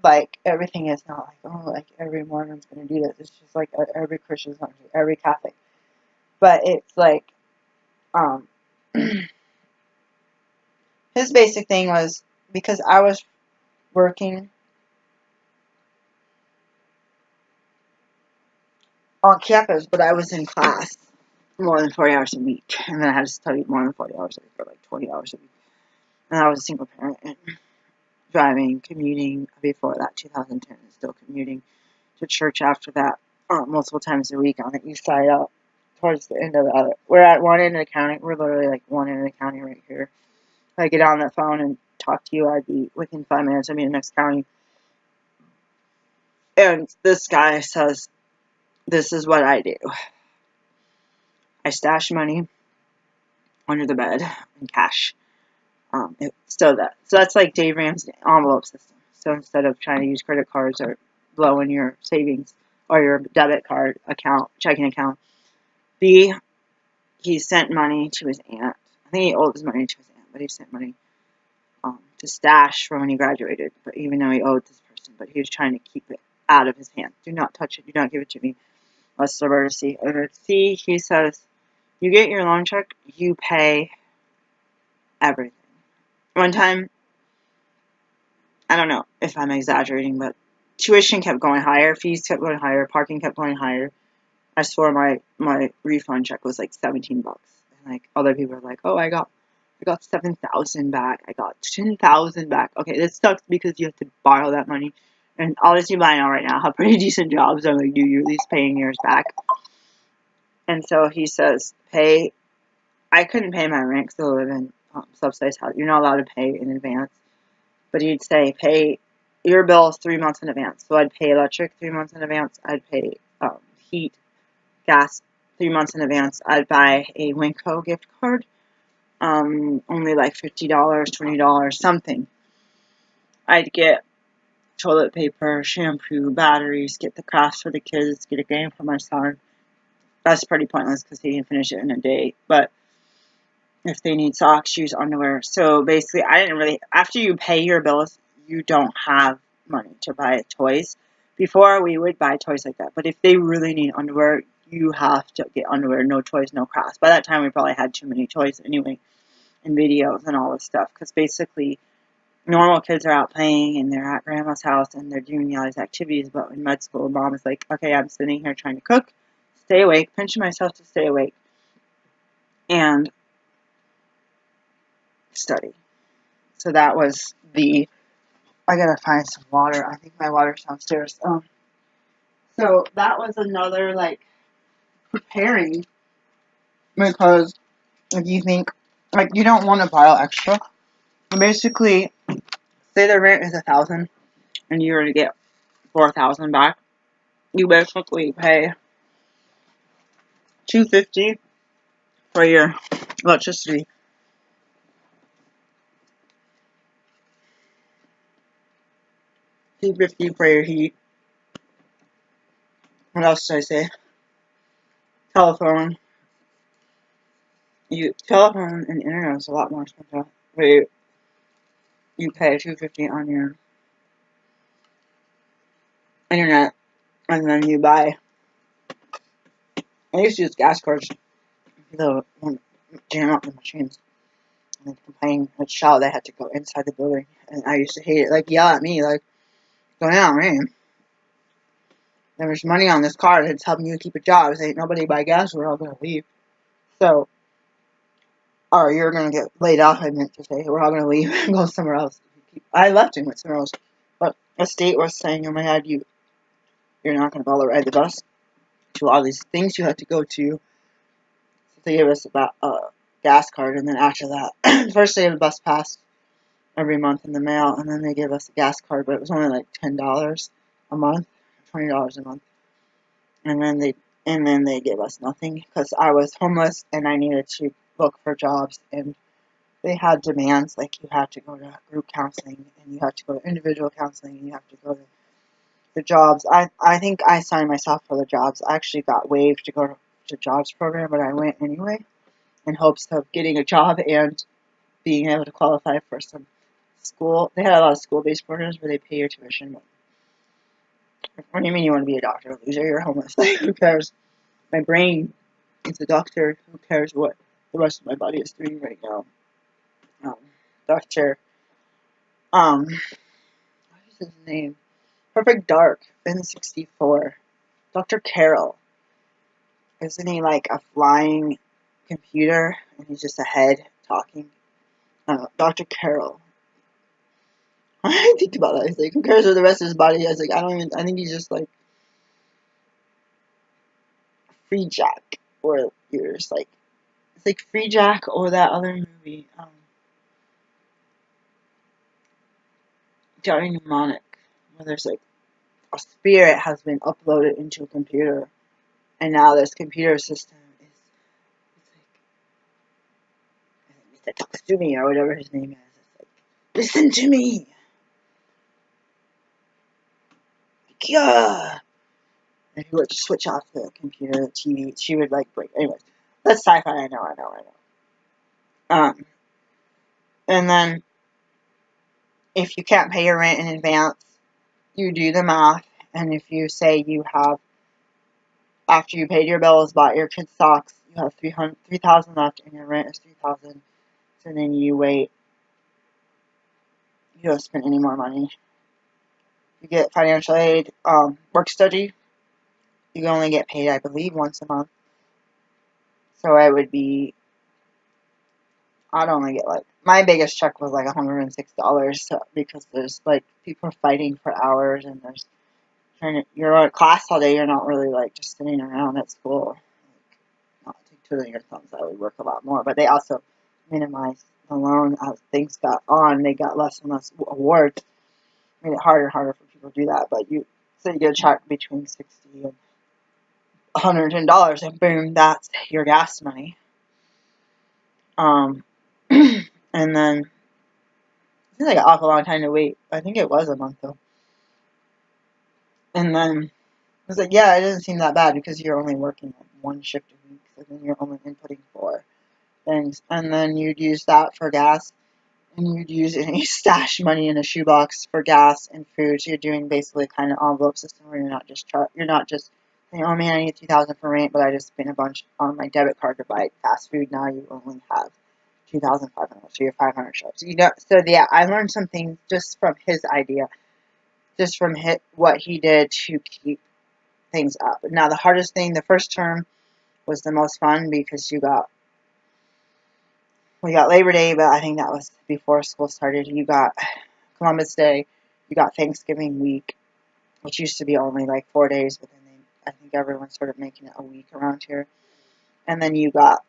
like everything is not like, oh, like every Mormon's going to do this. It's just like every Christian's going to do, every Catholic. But it's like, his basic thing was, because I was working on campus, but I was in class more than 40 hours a week, and then I had to study more than 40 hours a week, or like 20 hours a week. And I was a single parent, and driving, commuting, before that, 2010, still commuting to church after that, multiple times a week on the east side up towards the end of the other. We're at one end of the county. We're literally like one end of the county right here. If I get on the phone and talk to you, I'd be within 5 minutes. I'd be in the next county. And this guy says, this is what I do. I stash money under the bed in cash. So that's like Dave Ramsey's envelope system. So instead of trying to use credit cards or blowing your savings or your debit card account, checking account, he sent money to his aunt. I think he owed his money to his aunt, but he sent money to stash from when he graduated. But even though he owed this person, but he was trying to keep it out of his hand. Do not touch it. Do not give it to me. Unless it's emergency. And C, he says, you get your loan check, you pay everything. One time, I don't know if I'm exaggerating, but tuition kept going higher, fees kept going higher, parking kept going higher. I swore my refund check was like $17. And like other people were like, oh, I got I got 7,000 back. I got 10,000 back. Okay, this sucks because you have to borrow that money. And obviously by now right now have pretty decent jobs. I'm like, dude, you're at least paying yours back. And so he says, pay. I couldn't pay my rent because I live in subsidized house. You're not allowed to pay in advance. But he'd say, pay your bills 3 months in advance. So I'd pay electric 3 months in advance. I'd pay heat, gas 3 months in advance. I'd buy a Winco gift card. Only like $50, $20, something. I'd get toilet paper, shampoo, batteries, get the crafts for the kids, get a game for my son. That's pretty pointless because he can finish it in a day. But if they need socks, shoes, underwear. So basically, I didn't really, after you pay your bills, you don't have money to buy toys. Before, we would buy toys like that. But if they really need underwear, you have to get underwear, no toys, no crafts. By that time, we probably had too many toys anyway, and videos and all this stuff. Because basically, normal kids are out playing, and they're at grandma's house, and they're doing all these activities. But in med school, mom is like, okay, I'm sitting here trying to cook, stay awake, pinching myself to stay awake, and study. So that was the, I gotta find some water. I think my water's downstairs. So that was another, like, preparing, because if you think, like, you don't want to borrow extra. Basically, say the rent is $1,000 and you're to get $4,000 back. You basically pay $250 for your electricity, $250 for your heat. What else did I say? Telephone. Telephone and internet is a lot more expensive. But you pay $250 on your internet, and then you buy. I used to use gas cards. They'll jam up the machines. And they complain at shout they had to go inside the building, and I used to hate it. Like, yell at me, like, go down, man. There's money on this card. It's helping you keep a job. Ain't nobody buy gas. We're all gonna leave. So, or you're gonna get laid off. I meant to say we're all gonna leave and go somewhere else. I left and went somewhere else, but a state was saying in my head, you're not gonna be able to ride the bus to all these things you have to go to. So they gave us about a gas card, and then after that, first they gave a bus pass every month in the mail, and then they gave us a gas card, but it was only like $10 a month, $20 a month, and then they gave us nothing because I was homeless and I needed to look for jobs, and they had demands like you had to go to group counseling and you have to go to individual counseling and you have to go to the jobs. I think I signed myself for the jobs. I actually got waived to go to jobs program, but I went anyway in hopes of getting a job and being able to qualify for some school. They had a lot of school-based programs where they pay your tuition. But what do you mean you want to be a doctor, loser? You're homeless. Like, who cares? My brain is a doctor. Who cares what the rest of my body is doing right now? Doctor, what is his name? Perfect Dark, N64. Dr. Carroll. Isn't he like a flying computer and he's just a head talking? Dr. Carroll. I think about that. He's like, who cares what the rest of his body is? Like, I think he's just like Free Jack. Or you're just like, it's like Free Jack or that other movie, Johnny Mnemonic, where there's like a spirit has been uploaded into a computer, and now this computer system is like, Mr. Taksumi or whatever his name is. It's like, listen to me. Yeah. And he would switch off the computer, the TV. She would like break. Anyways, that's sci-fi. I know. And then if you can't pay your rent in advance, you do the math, and if you say you have, after you paid your bills, bought your kids socks, you have $3,000 left, and your rent is $3,000. So then you wait. You don't spend any more money. You get financial aid, work study. You only get paid, I believe, once a month. So it would be I'd only get like, my biggest check was like $106 because there's like people are fighting for hours and there's you're at class all day. You're not really like just sitting around at school. Not twiddling your thumbs. I would work a lot more, but they also minimized the loan as things got on. They got less and less awards. Made it harder and harder for people to do that. But you get a check between $60 and $110, and boom, that's your gas money. Um, and then it seemed like an awful long time to wait. I think it was a month though. And then I was like, yeah, it doesn't seem that bad because you're only working like one shift a week, so then you're only inputting 4 things, and then you'd use that for gas, and you'd use any stash money in a shoebox for gas and food. So you're doing basically kind of envelope system where you're not just saying, oh man, I need $2,000 for rent, but I just spent a bunch on my debit card to buy fast food. Now you only have $2,500, so you're $500 short. So yeah, I learned something just from his idea, just from what he did to keep things up. Now the hardest thing, the first term was the most fun because we got Labor Day, but I think that was before school started. You got Columbus Day, you got Thanksgiving week, which used to be only like 4 days, but then I think everyone's sort of making it a week around here. And then you've got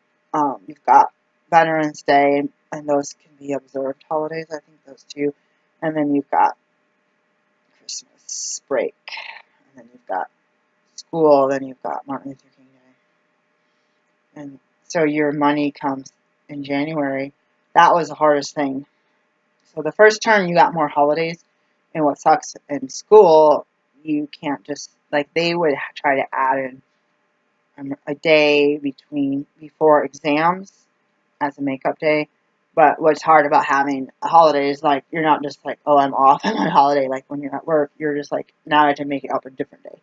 Veterans Day, and those can be observed holidays. I think those two. And then you've got Christmas break, and then you've got school, then you've got Martin Luther King Day. And so your money comes in January. That was the hardest thing. So the first term you got more holidays, and what sucks in school, you can't just, like, they would try to add in a day before exams as a makeup day. But what's hard about having a holiday is, like, you're not just like, oh, I'm off on my holiday. Like, when you're at work, you're just like, now I have to make it up a different day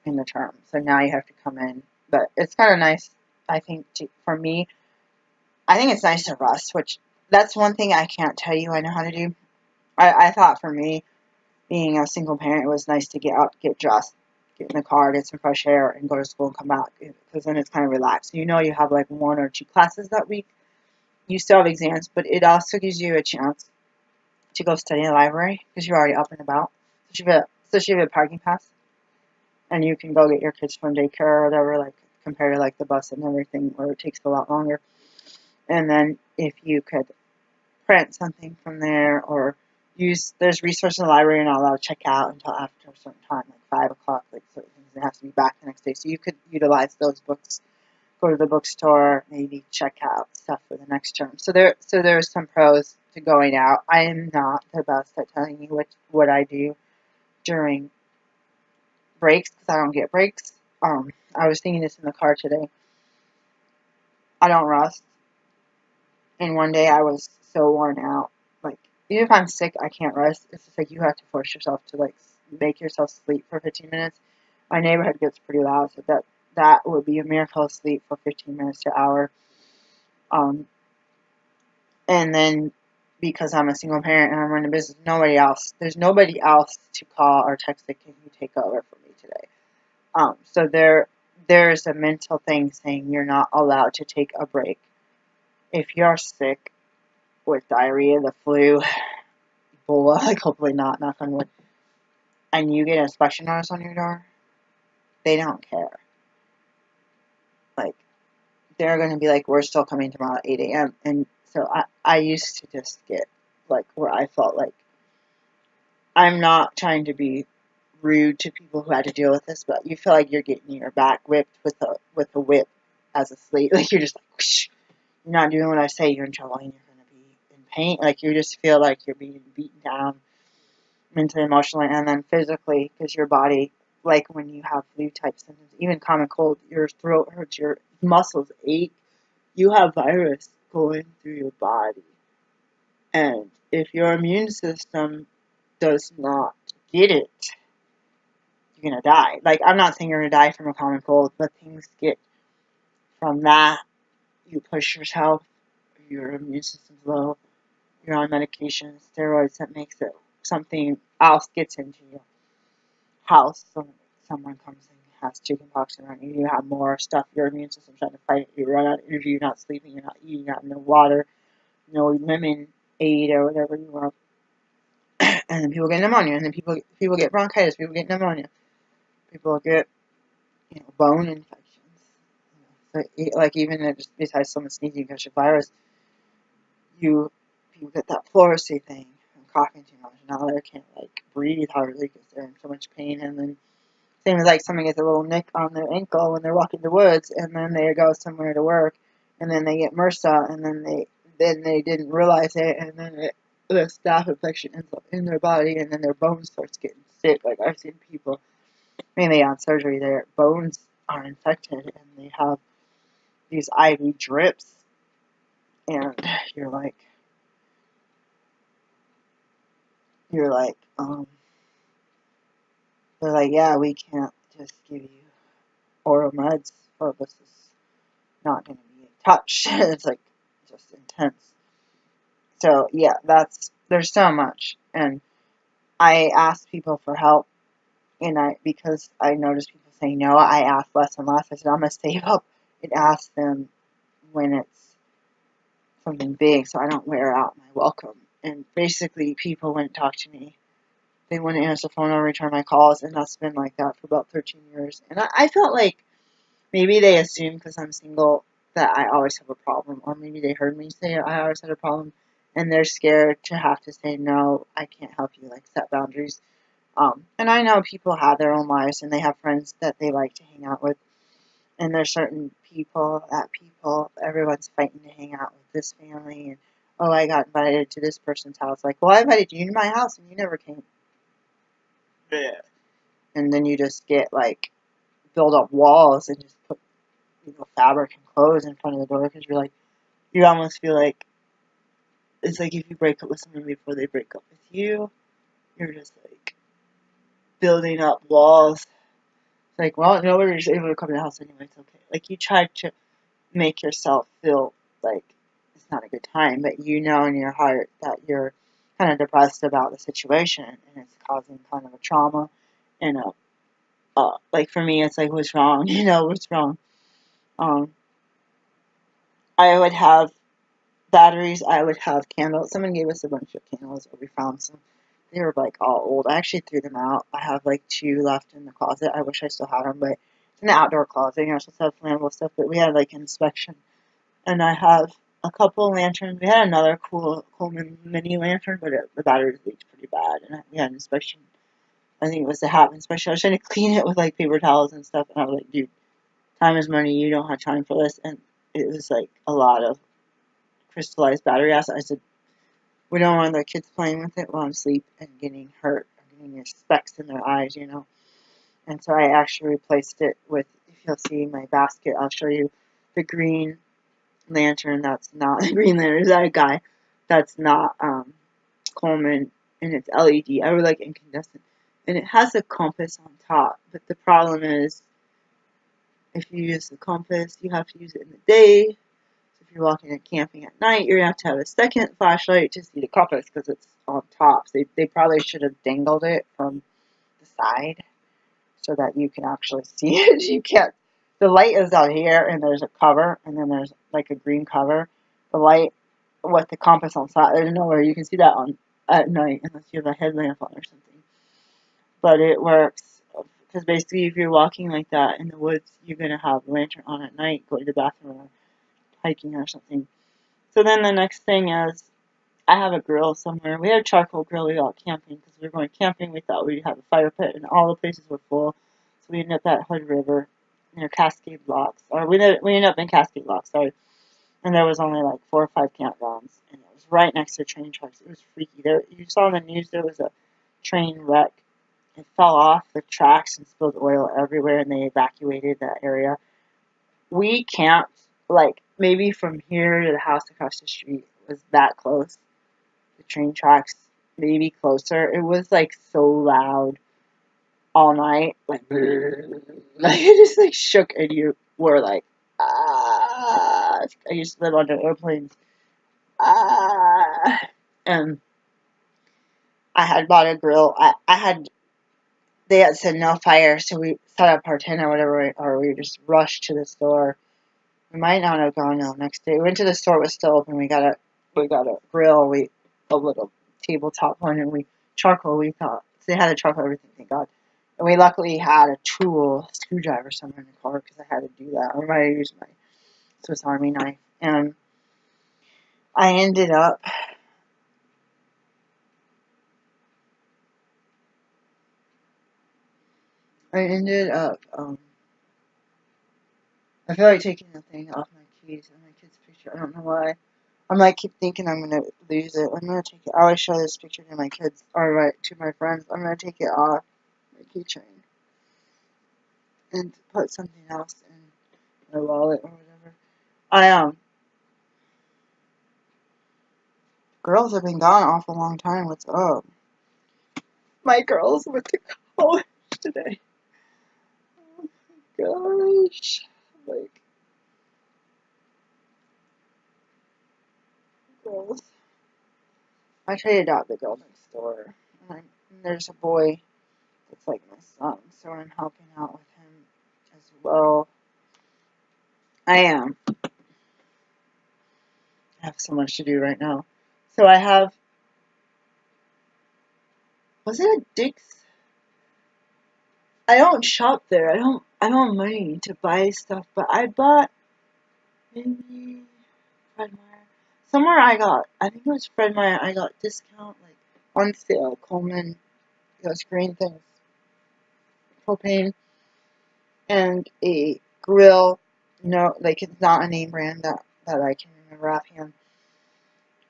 in the term. So now you have to come in. But it's kind of nice, I think, for me. I think it's nice to rest, which that's one thing I can't tell you I know how to do. I thought for me, being a single parent, it was nice to get up, get dressed, get in the car, get some fresh air, and go to school and come back. Because then it's kind of relaxed. You know you have like 1 or 2 classes that week. You still have exams, but it also gives you a chance to go study in the library because you're already up and about. Especially if you have a parking pass. And you can go get your kids from daycare or whatever, like compared to like the bus and everything, where it takes a lot longer. And then if you could print something from there or there's resources in the library you're not allowed to check out until after a certain time, like 5 o'clock, like certain things that have to be back the next day. So you could utilize those books, go to the bookstore, maybe check out stuff for the next term. So there's some pros to going out. I am not the best at telling you what I do during breaks because I don't get breaks. I was thinking this in the car today. I don't rest. And one day I was so worn out. Like, even if I'm sick, I can't rest. It's just like you have to force yourself to, like, make yourself sleep for 15 minutes. My neighborhood gets pretty loud, so that would be a miracle of sleep for 15 minutes to an hour. And then, because I'm a single parent and I'm running a business, there's nobody else to call or text that can you take over for me today. So there's a mental thing saying you're not allowed to take a break. If you're sick with diarrhea, the flu, Ebola, like hopefully not, knock on wood, and you get an inspection notice on your door, they don't care. Like, they're going to be like, we're still coming tomorrow at 8 a.m. And so I used to just get, like, where I felt like, I'm not trying to be rude to people who had to deal with this, but you feel like you're getting your back whipped with a whip as a slate. Like, you're just like, whoosh. You're not doing what I say, you're in trouble and you're going to be in pain. Like, you just feel like you're being beaten down mentally, emotionally, and then physically, because your body, like when you have flu type symptoms, even common cold, your throat hurts, your muscles ache, you have virus going through your body. And if your immune system does not get it, you're going to die. Like, I'm not saying you're going to die from a common cold, but things get from that. You push yourself, your immune system's low, you're on medication, steroids, that makes it something else gets into your house. So someone comes and has chickenpox around you, you have more stuff, your immune system's trying to fight it, you run out of energy, you're not sleeping, you're not eating, you have no water, lemon aid or whatever you want. And then people get pneumonia, and then people get bronchitis, people get pneumonia, people get bone infections. So, like even just besides someone sneezing because of virus, people get that pleurisy thing from coughing too much. Now they can't breathe hardly because they're in so much pain. And then same as someone gets a little nick on their ankle when they're walking the woods, and then they go somewhere to work, and then they get MRSA, and then they didn't realize it, and then the staph infection ends up in their body, and then their bones starts getting sick. Like I've seen people, mainly on surgery, their bones are infected, and they have these IV drips, and you're like, they're like, yeah, we can't just give you oral meds, or this is not going to be a touch. It's just intense. So yeah, there's so much, and I ask people for help, and because I notice people saying no, I ask less and less. I said I'm gonna save up and ask them when it's something big, so I don't wear out my welcome. And basically, people wouldn't talk to me. They wouldn't answer the phone or return my calls, and that's been like that for about 13 years. And I felt like maybe they assume because I'm single that I always have a problem, or maybe they heard me say I always had a problem, and they're scared to have to say no, I can't help you, set boundaries. And I know people have their own lives, and they have friends that they like to hang out with, and there's certain everyone's fighting to hang out with this family, and oh, I got invited to this person's house. Like, well, I invited you to my house, and you never came. Yeah. And then you just get build up walls and just put fabric and clothes in front of the door because you almost feel like it's like if you break up with someone before they break up with you, you're just building up walls. It's well, nobody's able to come to the house anyway, it's okay. You try to make yourself feel like it's not a good time, but in your heart that you're kind of depressed about the situation and it's causing kind of a trauma and for me it's what's wrong? What's wrong? I would have batteries, I would have candles. Someone gave us a bunch of candles, or we found some. They were all old. I actually threw them out. I have 2 left in the closet. I wish I still had them, but it's in the outdoor closet. You're supposed to have flammable stuff, but we had an inspection, and I have a couple lanterns. We had another Coleman mini lantern, but the batteries leaked pretty bad, and we had an inspection. I think it was the hat inspection. I was trying to clean it with paper towels and stuff, and I was like, dude, time is money. You don't have time for this, and it was a lot of crystallized battery acid. I said, we don't want the kids playing with it while I'm asleep and getting hurt or getting specks in their eyes, And so I actually replaced it with, if you'll see my basket, I'll show you the green lantern that's not, the green lantern is that a guy that's not Coleman, and it's LED. I would like incandescent. And it has a compass on top, but the problem is if you use the compass, you have to use it in the day. If you're walking and camping at night, you're going to have a second flashlight to see the compass because it's on top. So they probably should have dangled it from the side so that you can actually see it. You can't. The light is out here, and there's a cover, and then there's a green cover. The light with the compass on side, there's nowhere you can see that on at night unless you have a headlamp on or something. But it works because basically, if you're walking like that in the woods, you're going to have a lantern on at night, going to the bathroom or hiking or something. So then the next thing is, I have a grill somewhere. We had a charcoal grill. We got camping because we were going camping. We thought we'd have a fire pit, and all the places were full. So we ended up at Hood River, Cascade Locks. Or we ended up in Cascade Locks, sorry. And there was only 4 or 5 campgrounds, and it was right next to train tracks. It was freaky. You saw in the news there was a train wreck. It fell off the tracks and spilled oil everywhere, and they evacuated that area. We camped maybe from here to the house across the street was that close. The train tracks, maybe closer. It was so loud all night, it just shook, and you were ah. I used to live under airplanes, ah. And I had bought a grill. They had said no fire, so we set up our tent or whatever, or we just rushed to the store. We might not have gone the next day. We went to the store, it was still open. We got we got a grill, a little tabletop one, and charcoal. We thought they had a charcoal everything, thank God. And we luckily had a screwdriver somewhere in the car because I had to do that. I might have used my Swiss Army knife, and I ended up I feel like taking the thing off my keys and my kid's picture. I don't know why. I'm like, keep thinking I'm gonna lose it. I'm gonna take it. I always show this picture to my kids, or to my friends. I'm gonna take it off my keychain and put something else in my wallet or whatever. Girls have been gone an awful long time. What's up? My girls went to college today. Oh my gosh. Like, girls. I traded out the girl next door. And there's a boy that's like my son, so I'm helping out with him as well. I am. I have so much to do right now. So I have. Was it a Dick's? I don't shop there. I don't have money to buy stuff, but I bought maybe Fred Meyer. Somewhere I think it was Fred Meyer. I got discount like on sale. Coleman, those green things, propane, and a grill. No, like it's not a name brand that I can remember offhand.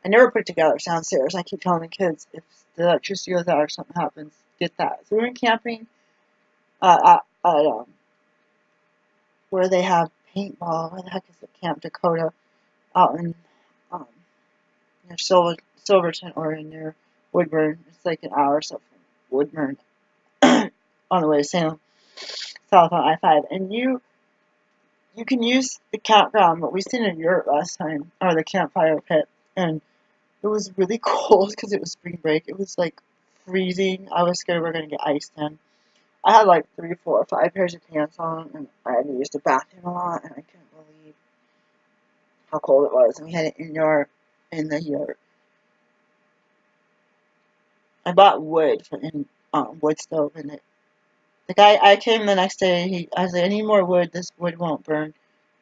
I never put it together downstairs. I keep telling the kids if the electricity goes out or something happens, get that. So we went camping where they have paintball. Where the heck is it? Camp Dakota out in near Silverton or near Woodburn. It's like an hour or so from Woodburn on the way to Salem, south on I-5. And you can use the campground, but we stayed in Europe last time, or the campfire pit, and it was really cold because it was spring break. It was like freezing. I was scared we were going to get iced in. I had like 3, 4, 5 pairs of pants on, and I had to use the bathroom a lot, and I couldn't believe how cold it was. And we had it in the yard. I bought wood for wood stove, and the guy, I came the next day. I was like, I need more wood. This wood won't burn.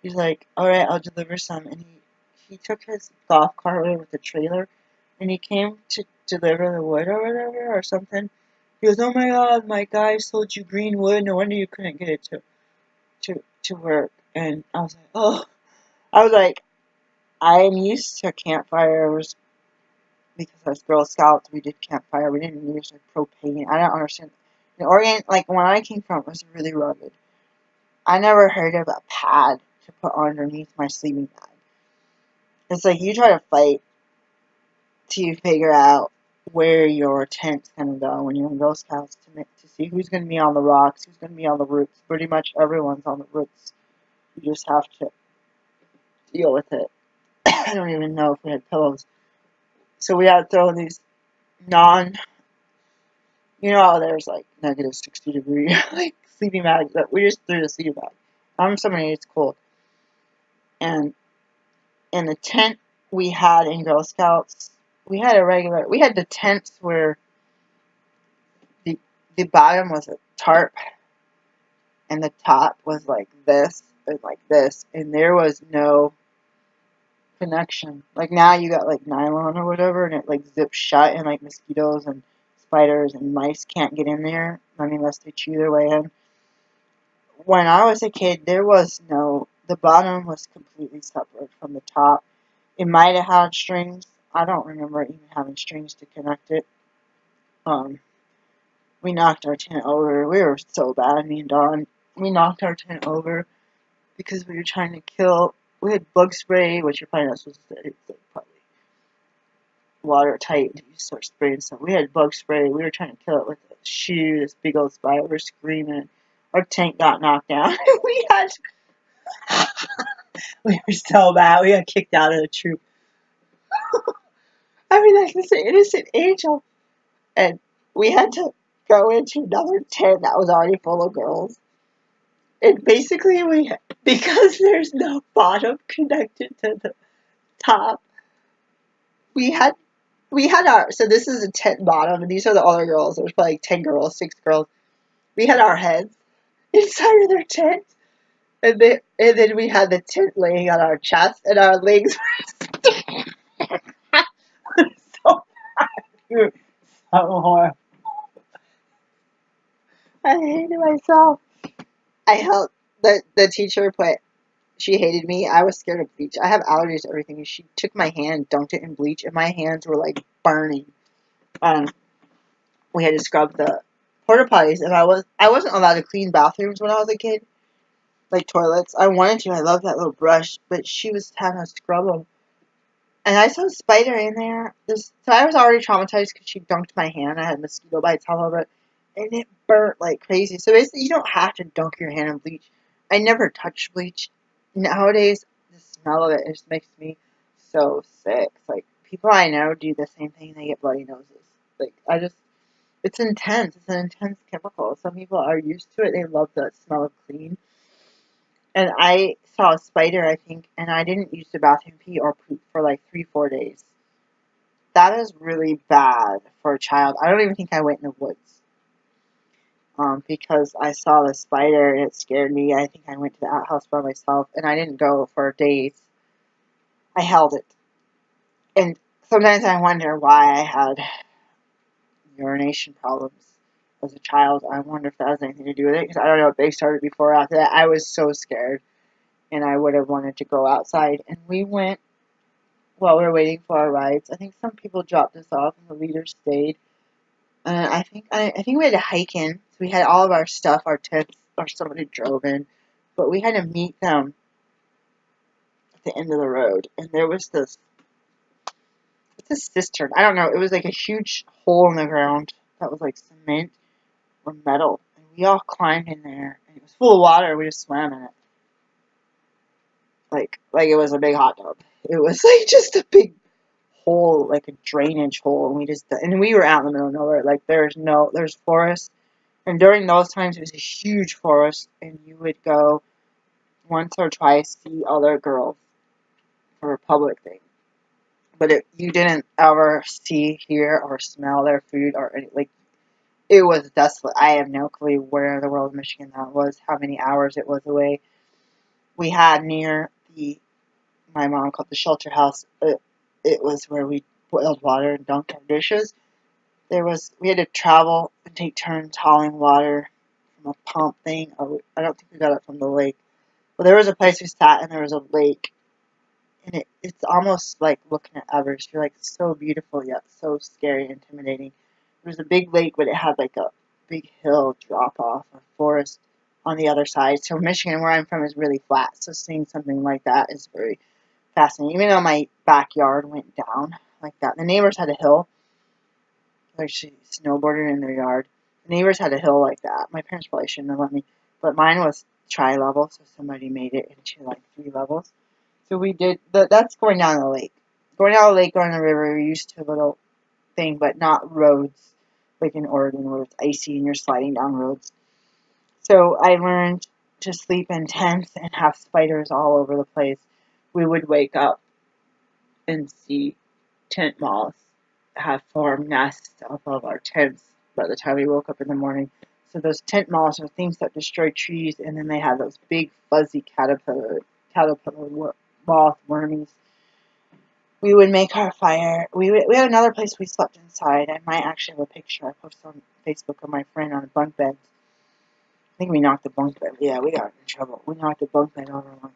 He's like, all right, I'll deliver some. And he took his golf cart with the trailer, and he came to deliver the wood or whatever or something. He goes, oh my God, my guy sold you green wood. No wonder you couldn't get it to work. And I was like, oh. I was like, I'm used to campfires because as Girl Scouts, we did campfire. We didn't use like propane. I don't understand. In Oregon, like when I came from, it was really rugged. I never heard of a pad to put underneath my sleeping bag. It's like you try to fight to figure out where your tent's going to go when you're in Girl Scouts to see who's going to be on the rocks, who's going to be on the roots. Pretty much everyone's on the roots. You just have to deal with it. I don't even know if we had pillows. So we had to throw these you know how there's like negative 60 degree like sleeping bags, but we just threw the sleeping bag. I'm somebody it's cold. And in the tent we had in Girl Scouts, we had the tents where the bottom was a tarp and the top was like this and like this, and there was no connection. Like now you got like nylon or whatever, and it like zips shut, and like mosquitoes and spiders and mice can't get in there. I mean, unless they chew their way in. When I was a kid, the bottom was completely separate from the top. It might have had strings. I don't remember even having strings to connect it. We knocked our tent over. We were so bad, me and Dawn. We knocked our tent over because we were trying to kill. We had bug spray, which you're probably not supposed to say. It's like probably watertight. You start spraying stuff. We had bug spray. We were trying to kill it with a shoe. This big old spider. We were screaming. Our tent got knocked down. We were so bad. We got kicked out of the troop. I mean, like this innocent angel. And we had to go into another tent that was already full of girls. And basically, because there's no bottom connected to the top, we had our, so this is a tent bottom, and these are the other girls. There was probably like 10 girls, 6 girls. We had our heads inside of their tent, and then we had the tent laying on our chest, and our legs were so so horrible. I hated myself. I held the teacher put. She hated me. I was scared of bleach. I have allergies to everything. And she took my hand, dunked it in bleach, and my hands were like burning. Um, we had to scrub the porta potties, and I wasn't allowed to clean bathrooms when I was a kid, like toilets. I wanted to. I loved that little brush, but she was having to scrub them. And I saw a spider in there. So I was already traumatized because she dunked my hand. I had mosquito bites all over it, and it burnt like crazy. So basically, you don't have to dunk your hand in bleach. I never touch bleach. Nowadays, the smell of it just makes me so sick. It's like people I know do the same thing. They get bloody noses. Like it's intense. It's an intense chemical. Some people are used to it. They love the smell of clean. And I saw a spider, I think, and I didn't use the bathroom, pee, or poop for like 3, 4 days. That is really bad for a child. I don't even think I went in the woods. Because I saw the spider and it scared me. I think I went to the outhouse by myself, and I didn't go for days. I held it. And sometimes I wonder why I had urination problems as a child. I wonder if that has anything to do with it, because I don't know if they started before or after that. I was so scared, and I would have wanted to go outside. And we went while we were waiting for our rides. I think some people dropped us off, and the leaders stayed. And I think we had to hike in. So we had all of our stuff, our tents, or somebody drove in, but we had to meet them at the end of the road. And there was this cistern. I don't know. It was like a huge hole in the ground that was like cement or metal. And we all climbed in there, and it was full of water. We just swam in it, like it was a big hot tub. It was like just a big hole, like a drainage hole, and we were out in the middle of nowhere. Like there's forest, and during those times it was a huge forest, and you would go once or twice see other girls for a public thing, but you didn't ever see, hear, or smell their food or any, like it was desolate. I have no clue where in the world of Michigan that was, how many hours it was away. We had near my mom called the shelter house. It was where we boiled water and dunked our dishes. We had to travel and take turns hauling water from a pump thing. I don't think we got it from the lake. Well, there was a place we sat, and there was a lake, and it's almost like looking at Everest. You're like, so beautiful yet so scary and intimidating. It was a big lake, but it had like a big hill drop off, a forest on the other side. So Michigan, where I'm from, is really flat. So seeing something like that is very fascinating. Even though my backyard went down like that, the neighbors had a hill. Like she snowboarded in their yard. The neighbors had a hill like that. My parents probably shouldn't have let me, but mine was tri-level, so somebody made it into like 3 levels. So we did. That's going down the lake. Going down the lake, going the river. We're used to a little thing, but not roads like in Oregon where it's icy and you're sliding down roads. So I learned to sleep in tents and have spiders all over the place. We would wake up and see tent moths have formed nests above our tents by the time we woke up in the morning. So those tent moths are things that destroy trees, and then they have those big fuzzy caterpillar moth wormies. We would make our fire. We had another place we slept inside. I might actually have a picture I posted on Facebook of my friend on a bunk bed. I think we knocked the bunk bed. Yeah, we got in trouble. We knocked the bunk bed over once.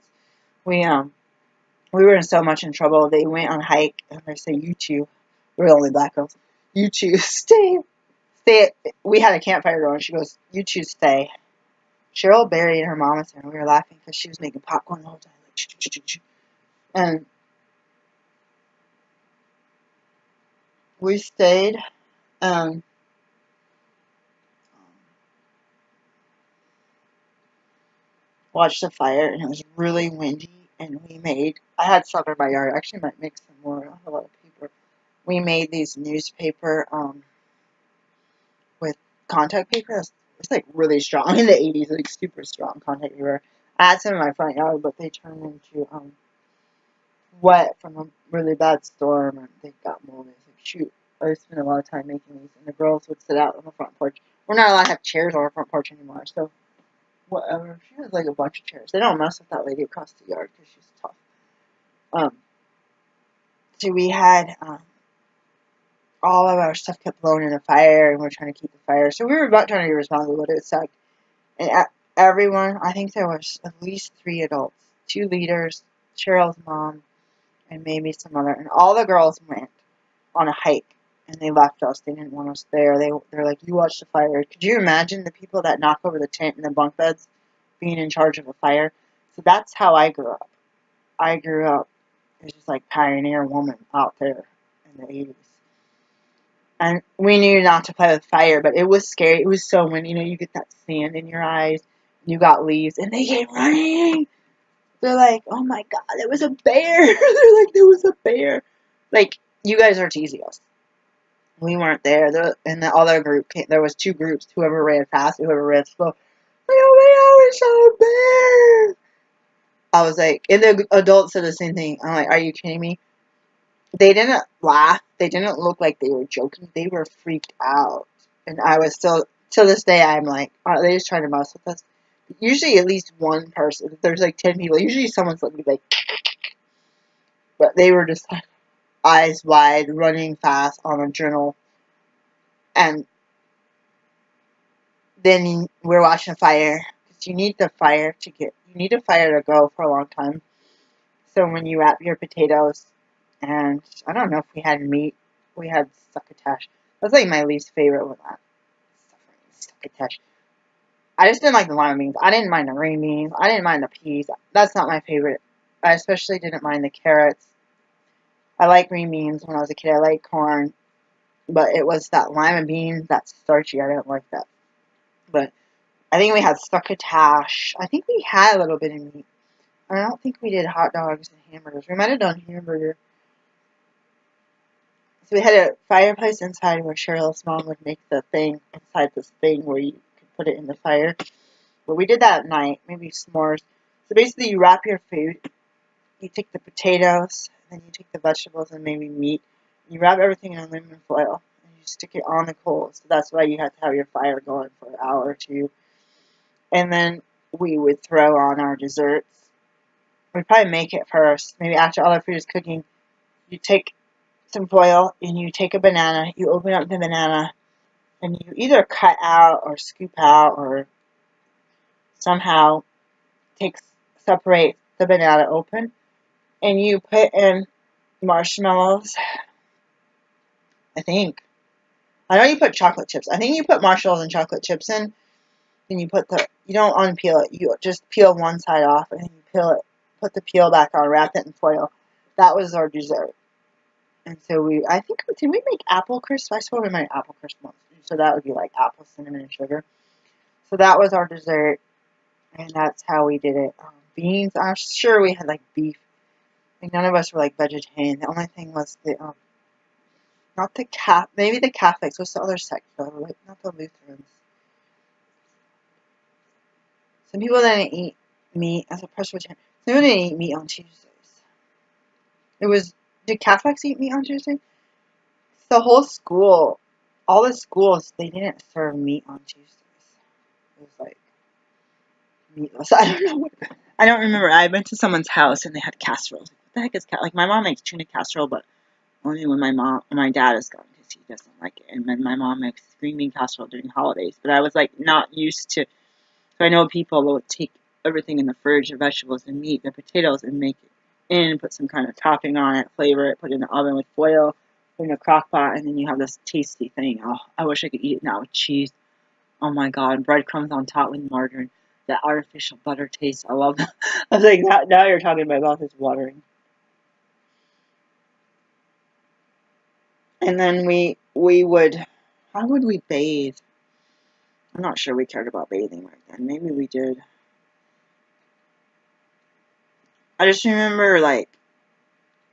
We were in so much in trouble. They went on a hike, and they say, "You two," we're the only black girls. "You two stay." We had a campfire going. She goes, "You two stay." Cheryl, Barry, and her mom was there, and we were laughing because she was making popcorn the whole time, like, and we stayed. Um, Watched the fire, and it was really windy. And I had some in my yard. I actually might make some more. I have a lot of paper. We made these newspaper with contact paper. It's like really strong in the 80s, like super strong contact paper. I had some in my front yard, but they turned into wet from a really bad storm and they got mold. I was like, shoot, I spent a lot of time making these, and the girls would sit out on the front porch. We're not allowed to have chairs on our front porch anymore, so whatever. She has like a bunch of chairs. They don't mess with that lady across the yard because she's tough. Um, so we had all of our stuff kept blowing in the fire, and we're trying to keep the fire. So we were about trying to be responsible, but it sucked. And everyone, I think there was at least 3 adults, 2 leaders, Cheryl's mom, and maybe some other, and all the girls went on a hike, and they left us. They didn't want us there. They're like, you watch the fire. Could you imagine the people that knock over the tent and the bunk beds being in charge of a fire? So that's how I grew up. I grew up as just like pioneer woman out there in the 80s. And we knew not to play with fire, but it was scary. It was so windy. You know, you get that sand in your eyes. You got leaves, and they came running. They're like, oh my God, there was a bear. They're like, there was a bear. Like, you guys are teasing us. We weren't there. And the other group came. There was 2 groups. Whoever ran fast, whoever ran slow. Like, oh my God, we saw a bear. I was like, and the adults said the same thing. I'm like, are you kidding me? They didn't laugh. They didn't look like they were joking. They were freaked out. And I was still, till this day, I'm like, are they just trying to mess with us? Usually at least one person. If there's like 10 people, usually someone's like, but they were just like, eyes wide, running fast on a journal. And then we're watching a fire. You need the fire you need a fire to go for a long time. So when you wrap your potatoes, and I don't know if we had meat, we had succotash. That's like my least favorite one. Succotash. I just didn't like the lima beans. I didn't mind the green beans. I didn't mind the peas. That's not my favorite. I especially didn't mind the carrots. I like green beans when I was a kid. I like corn. But it was that lima bean, that's starchy. I didn't like that. But I think we had succotash. I think we had a little bit of meat. I don't think we did hot dogs and hamburgers. We might have done hamburger. So we had a fireplace inside where Cheryl's mom would make the thing inside this thing where you could put it in the fire. But we did that at night, maybe s'mores. So basically you wrap your food, you take the potatoes, and then you take the vegetables and maybe meat. You wrap everything in aluminum foil, and you stick it on the coals. So that's why you have to have your fire going for an hour or 2. And then we would throw on our desserts. We'd probably make it first. Maybe after all our food is cooking, you take some foil and you take a banana. You open up the banana and you either cut out or scoop out or somehow separate the banana open, and you put in marshmallows. I think. I know you put chocolate chips. I think you put marshmallows and chocolate chips in. And you don't unpeel it. You just peel one side off and then you peel it. Put the peel back on. Wrap it in foil. That was our dessert. And so did we make apple crisp? I swear we made apple crisp once. So that would be like apple, cinnamon, and sugar. So that was our dessert. And that's how we did it. Beans, I'm sure we had like beef. Like none of us were like vegetarian. The only thing was not the maybe the Catholics. What's the other sect though? Like not the Lutherans. Some people didn't eat meat as a Presbyterian. Some people didn't eat meat on Tuesdays. Did Catholics eat meat on Tuesday? The whole school, all the schools, they didn't serve meat on Tuesdays. It was like meatless. I don't know. I don't remember. I went to someone's house and they had casserole. What the heck is like my mom makes tuna casserole, but only when my dad is gone because he doesn't like it. And then my mom makes green bean casserole during holidays. But I was like not used to. So I know people will take everything in the fridge, the vegetables and meat, the potatoes, and make it in, put some kind of topping on it, flavor it, put it in the oven with foil, put it in a crock pot, and then you have this tasty thing. Oh, I wish I could eat it now with cheese. Oh my God, breadcrumbs on top with margarine. That artificial butter taste. I love that. I was like, now you're talking, my mouth is watering. And then how would we bathe? I'm not sure we cared about bathing right then. Maybe we did. I just remember like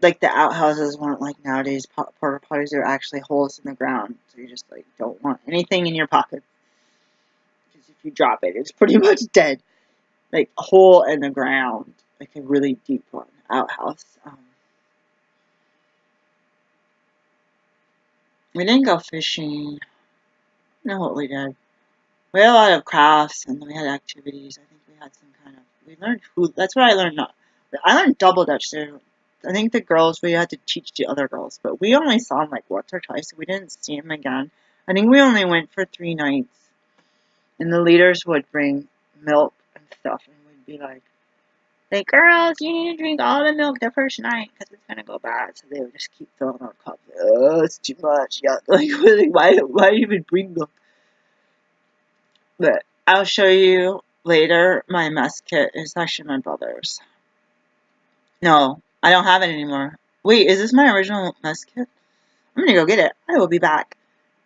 the outhouses weren't like nowadays porta potties. They're actually holes in the ground, so you just like don't want anything in your pocket because if you drop it, it's pretty much dead. Like a hole in the ground, like a really deep one outhouse. We didn't go fishing. I don't know what we did. We had a lot of crafts and we had activities. I think we had some kind of. We learned food. That's what I learned. Not. I learned double dutch there. I think the girls we had to teach the other girls, but we only saw them like once or twice. So we didn't see them again. I think we only went for 3 nights, and the leaders would bring milk and stuff, and we'd be like, girls, you need to drink all the milk the first night because it's gonna go bad. So they would just keep filling our cups. Oh, it's too much. Yeah, like really, why even bring milk? But I'll show you later. My mess kit is actually my brother's. No, I don't have it anymore. Wait, is this my original mess kit? I'm gonna go get it. I will be back.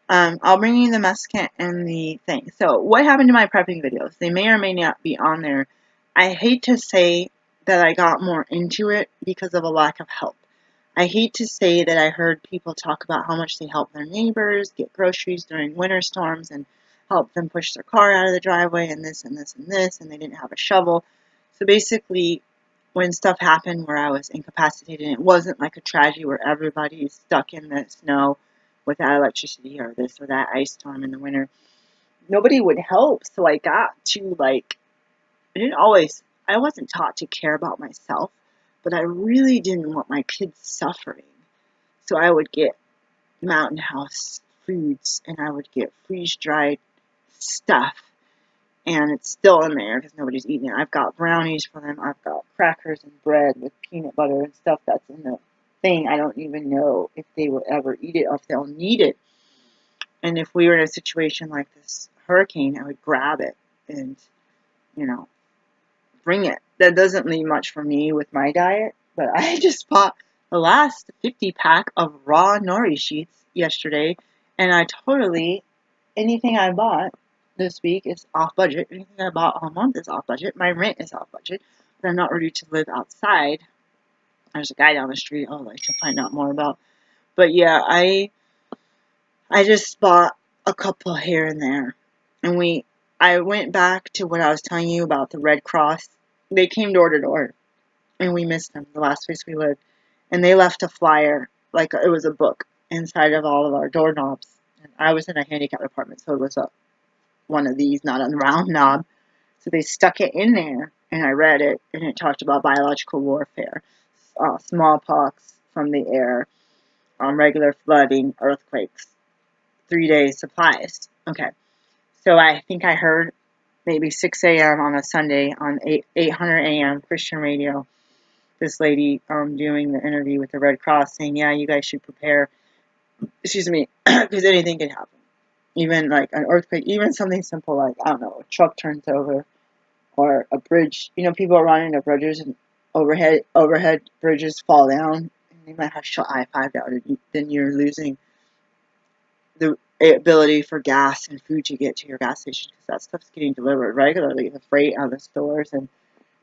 I'll bring you the mess kit and the thing. So, what happened to my prepping videos? They may or may not be on there. I hate to say that I got more into it because of a lack of help. I hate to say that I heard people talk about how much they help their neighbors get groceries during winter storms and help them push their car out of the driveway and this and this and this, and they didn't have a shovel. So basically, when stuff happened where I was incapacitated, and it wasn't like a tragedy where everybody's stuck in the snow without electricity or this or that ice storm in the winter, nobody would help. So I got to I wasn't taught to care about myself, but I really didn't want my kids suffering. So I would get Mountain House foods and I would get freeze-dried stuff, and it's still in there because nobody's eating it. I've got brownies for them. I've got crackers and bread with peanut butter and stuff that's in the thing. I don't even know if they will ever eat it or if they'll need it. And if we were in a situation like this hurricane, I would grab it and, you know, bring it. That doesn't leave much for me with my diet, but I just bought the last 50 pack of raw nori sheets yesterday, and anything I bought this week is off budget. Anything I bought all month is off budget. My rent is off budget, but I'm not ready to live outside. There's a guy down the street I'd like to find out more about. But yeah, I just bought a couple here and there. And I went back to what I was telling you about the Red Cross. They came door to door, and we missed them the last place we lived. And they left a flyer, like it was a book, inside of all of our doorknobs. And I was in a handicapped apartment, so it was one of these, not a round knob. So they stuck it in there, and I read it, and it talked about biological warfare, smallpox from the air, regular flooding, earthquakes, 3 days supplies. Okay, so I think I heard maybe 6 a.m. on a Sunday on 800 a.m. Christian radio, this lady doing the interview with the Red Cross saying, yeah, you guys should prepare, excuse me, because anything can happen. Even like an earthquake, even something simple like, I don't know, a truck turns over or a bridge. You know, people are running to bridges and overhead bridges fall down and they might have shut I-5 down, and then you're losing the ability for gas and food to get to your gas station because that stuff's getting delivered regularly, the freight out of the stores. And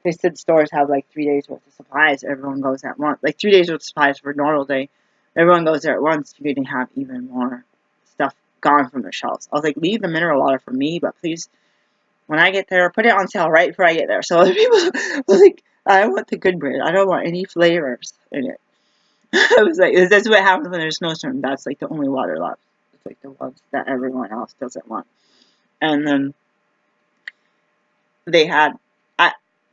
they said stores have like 3 days worth of supplies. Everyone goes at once. Like 3 days worth of supplies for a normal day. Everyone goes there at once. You're going to have even more stuff gone from the shelves. I was like, leave the mineral water for me, but please, when I get there, put it on sale right before I get there. So other people were like, I want the good bread. I don't want any flavors in it. I was like, that's what happens when there's a snowstorm. That's like the only water left. It's like the ones that everyone else doesn't want. And then they had,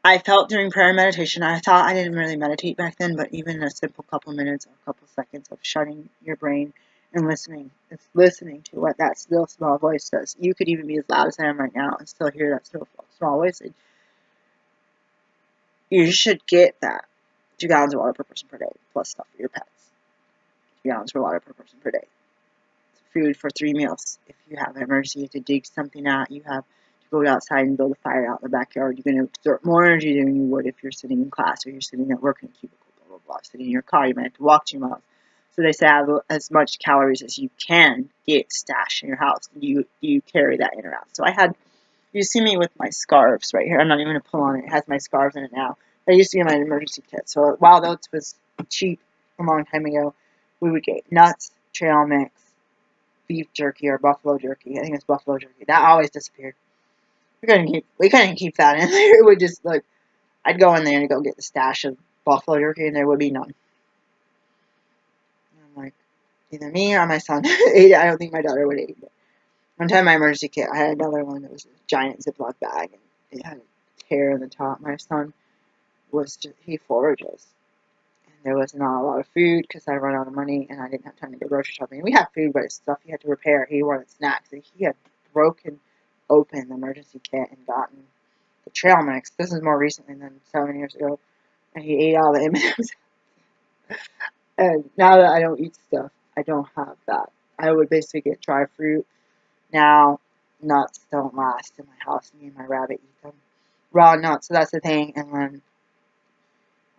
I felt during prayer and meditation, I thought I didn't really meditate back then, but even a simple couple minutes or a couple seconds of shutting your brain and listening, it's listening to what that still small voice says. You could even be as loud as I am right now and still hear that still small voice. You should get that 2 gallons of water per person per day, plus stuff for your pets. 2 gallons of water per person per day. It's food for 3 meals. If you have an emergency, you have to dig something out, you have to go outside and build a fire out in the backyard, you're going to exert more energy than you would if you're sitting in class or you're sitting at work in a cubicle, blah, blah, blah. Sitting in your car, you might have to walk 2 miles. So they say have as much calories as you can get stashed in your house. You carry that in or out. So you see me with my scarves right here. I'm not even going to pull on it. It has my scarves in it now. That used to be my emergency kit. So Wild Oats was cheap a long time ago. We would get nuts, trail mix, beef jerky or buffalo jerky. I think it's buffalo jerky. That always disappeared. We couldn't keep that in there. It would just like I'd go in there and go get the stash of buffalo jerky and there would be none. And I'm like, either me or my son ate it. I don't think my daughter would eat it. One time, my emergency kit, I had another one that was a giant Ziploc bag, and it had a tear in the top. My son he forages. And there was not a lot of food because I run out of money and I didn't have time to go grocery shopping. We had food, but it's stuff he had to repair. He wanted snacks, and he had broken open the emergency kit and gotten the trail mix. This is more recently than 7 years ago, and he ate all the M&Ms. And now that I don't eat stuff, I don't have that. I would basically get dry fruit. Now, nuts don't last in my house. Me and my rabbit eat them. Raw nuts, so that's the thing. And then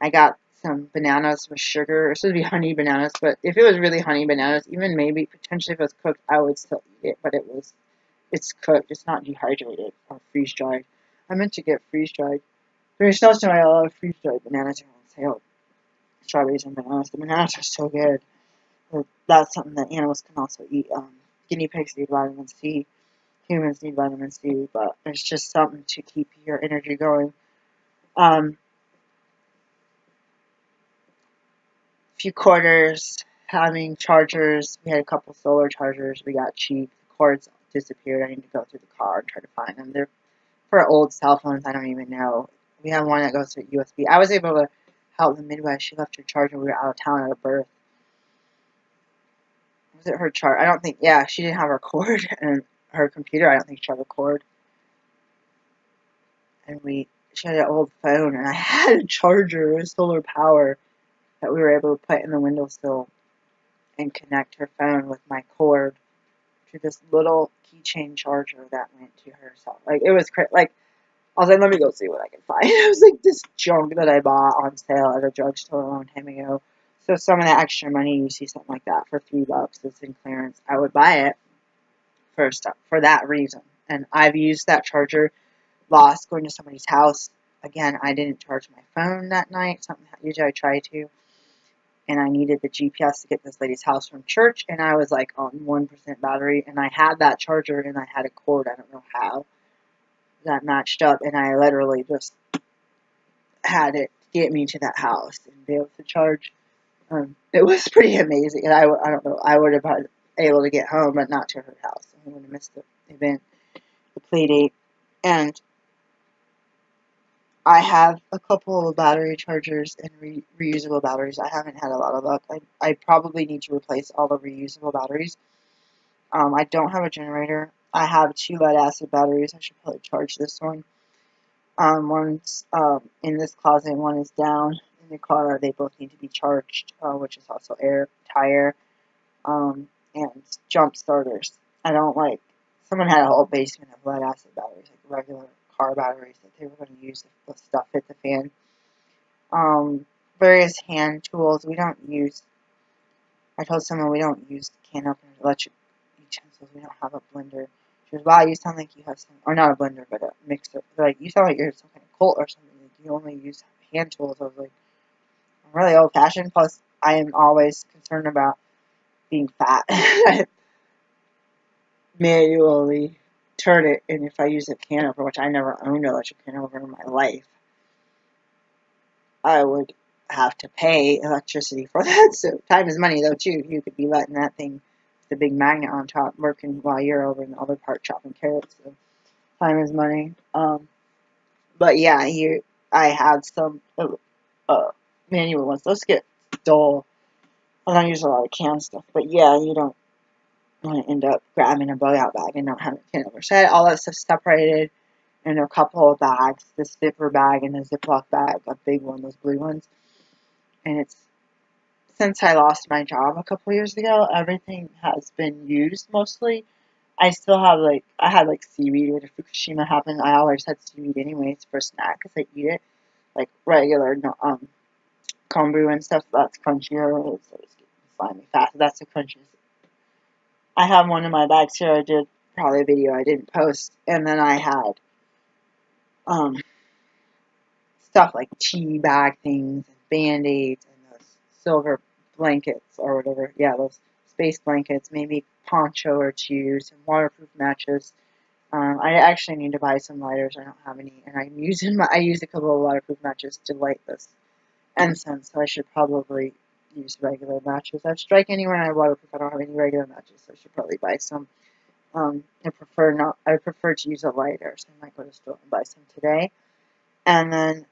I got some bananas with sugar. It's supposed to be honey bananas, but if it was really honey bananas, even maybe potentially if it was cooked, I would still eat it. But it's cooked. It's not dehydrated or freeze dried. I meant to get freeze dried. During snowstorm, I love freeze dried bananas are on sale. Strawberries and bananas. The bananas are so good. But that's something that animals can also eat. Guinea pigs need vitamin C. Humans need vitamin C, but it's just something to keep your energy going. Few quarters, having chargers. We had a couple solar chargers. We got cheap. The cords disappeared. I need to go through the car and try to find them. They're for old cell phones. I don't even know. We have one that goes to USB. I was able to help the midwife. She left her charger. We were out of town at a birth. Was it her charger? I don't think. Yeah, she didn't have her cord and her computer. I don't think she had a cord. And she had an old phone, and I had a charger with solar power that we were able to put in the windowsill and connect her phone with my cord to this little keychain charger that went to her cell. Like, it was crazy. Like, I was like, let me go see what I can find. It was like this junk that I bought on sale at a drugstore a long time ago. So some of that extra money, you see something like that for $3 that's in clearance, I would buy it for that reason. And I've used that charger, lost going to somebody's house. Again, I didn't charge my phone that night. Usually I try to. And I needed the GPS to get this lady's house from church, and I was like on 1% battery, and I had that charger, and I had a cord, I don't know how, that matched up, and I literally just had it get me to that house and be able to charge. It was pretty amazing, and I don't know, I would have been able to get home, but not to her house. I would have missed the event, the play date, and I have a couple of battery chargers and reusable batteries. I haven't had a lot of luck. I probably need to replace all the reusable batteries. I don't have a generator. I have 2 lead-acid batteries. I should probably charge this one. One's in this closet, and one is down in the car. They both need to be charged, which is also air, tire, and jump starters. I don't like... Someone had a whole basement of lead-acid batteries, like regular car batteries that they were going to use if the stuff hit the fan. Various hand tools. We don't use... I told someone we don't use can openers, electric utensils. We don't have a blender. She goes, wow, you sound like you have some... Or not a blender, but a mixer. Like, you sound like you're some kind of cult or something. Like, you only use hand tools. I was like, I'm really old-fashioned. Plus, I am always concerned about being fat. I manually turn it, and if I use a can opener, which I never owned an electric can opener in my life, I would have to pay electricity for that. So time is money, though, too. You could be letting that thing, the big magnet on top, working while you're over in the other part chopping carrots. So time is money. But yeah, here I have some manual ones. Those get dull. I don't use a lot of can stuff. But yeah, you don't want to end up grabbing a bug out bag and not having a can over. So I had all that stuff separated in a couple of bags, this zipper bag and a Ziploc bag, a big one, those blue ones. And it's, since I lost my job a couple years ago, everything has been used mostly. I still have, I had, seaweed when Fukushima happened. I always had seaweed anyways for a snack because I eat it. Like, regular, kombu and stuff, that's crunchier. It's getting slimy fast. That's the crunchiest. I have one in my bags here. I did probably a video I didn't post. And then I had, stuff like tea bag things and Band-Aids and those silver blankets or whatever. Yeah, those space blankets, maybe poncho or 2, some waterproof matches. I actually need to buy some lighters. I don't have any, and I used a couple of waterproof matches to light this incense, so I should probably use regular matches. I'd strike anywhere I waterproof. I don't have any regular matches, so I should probably buy some. I prefer to use a lighter, so I might go to the store and buy some today. And then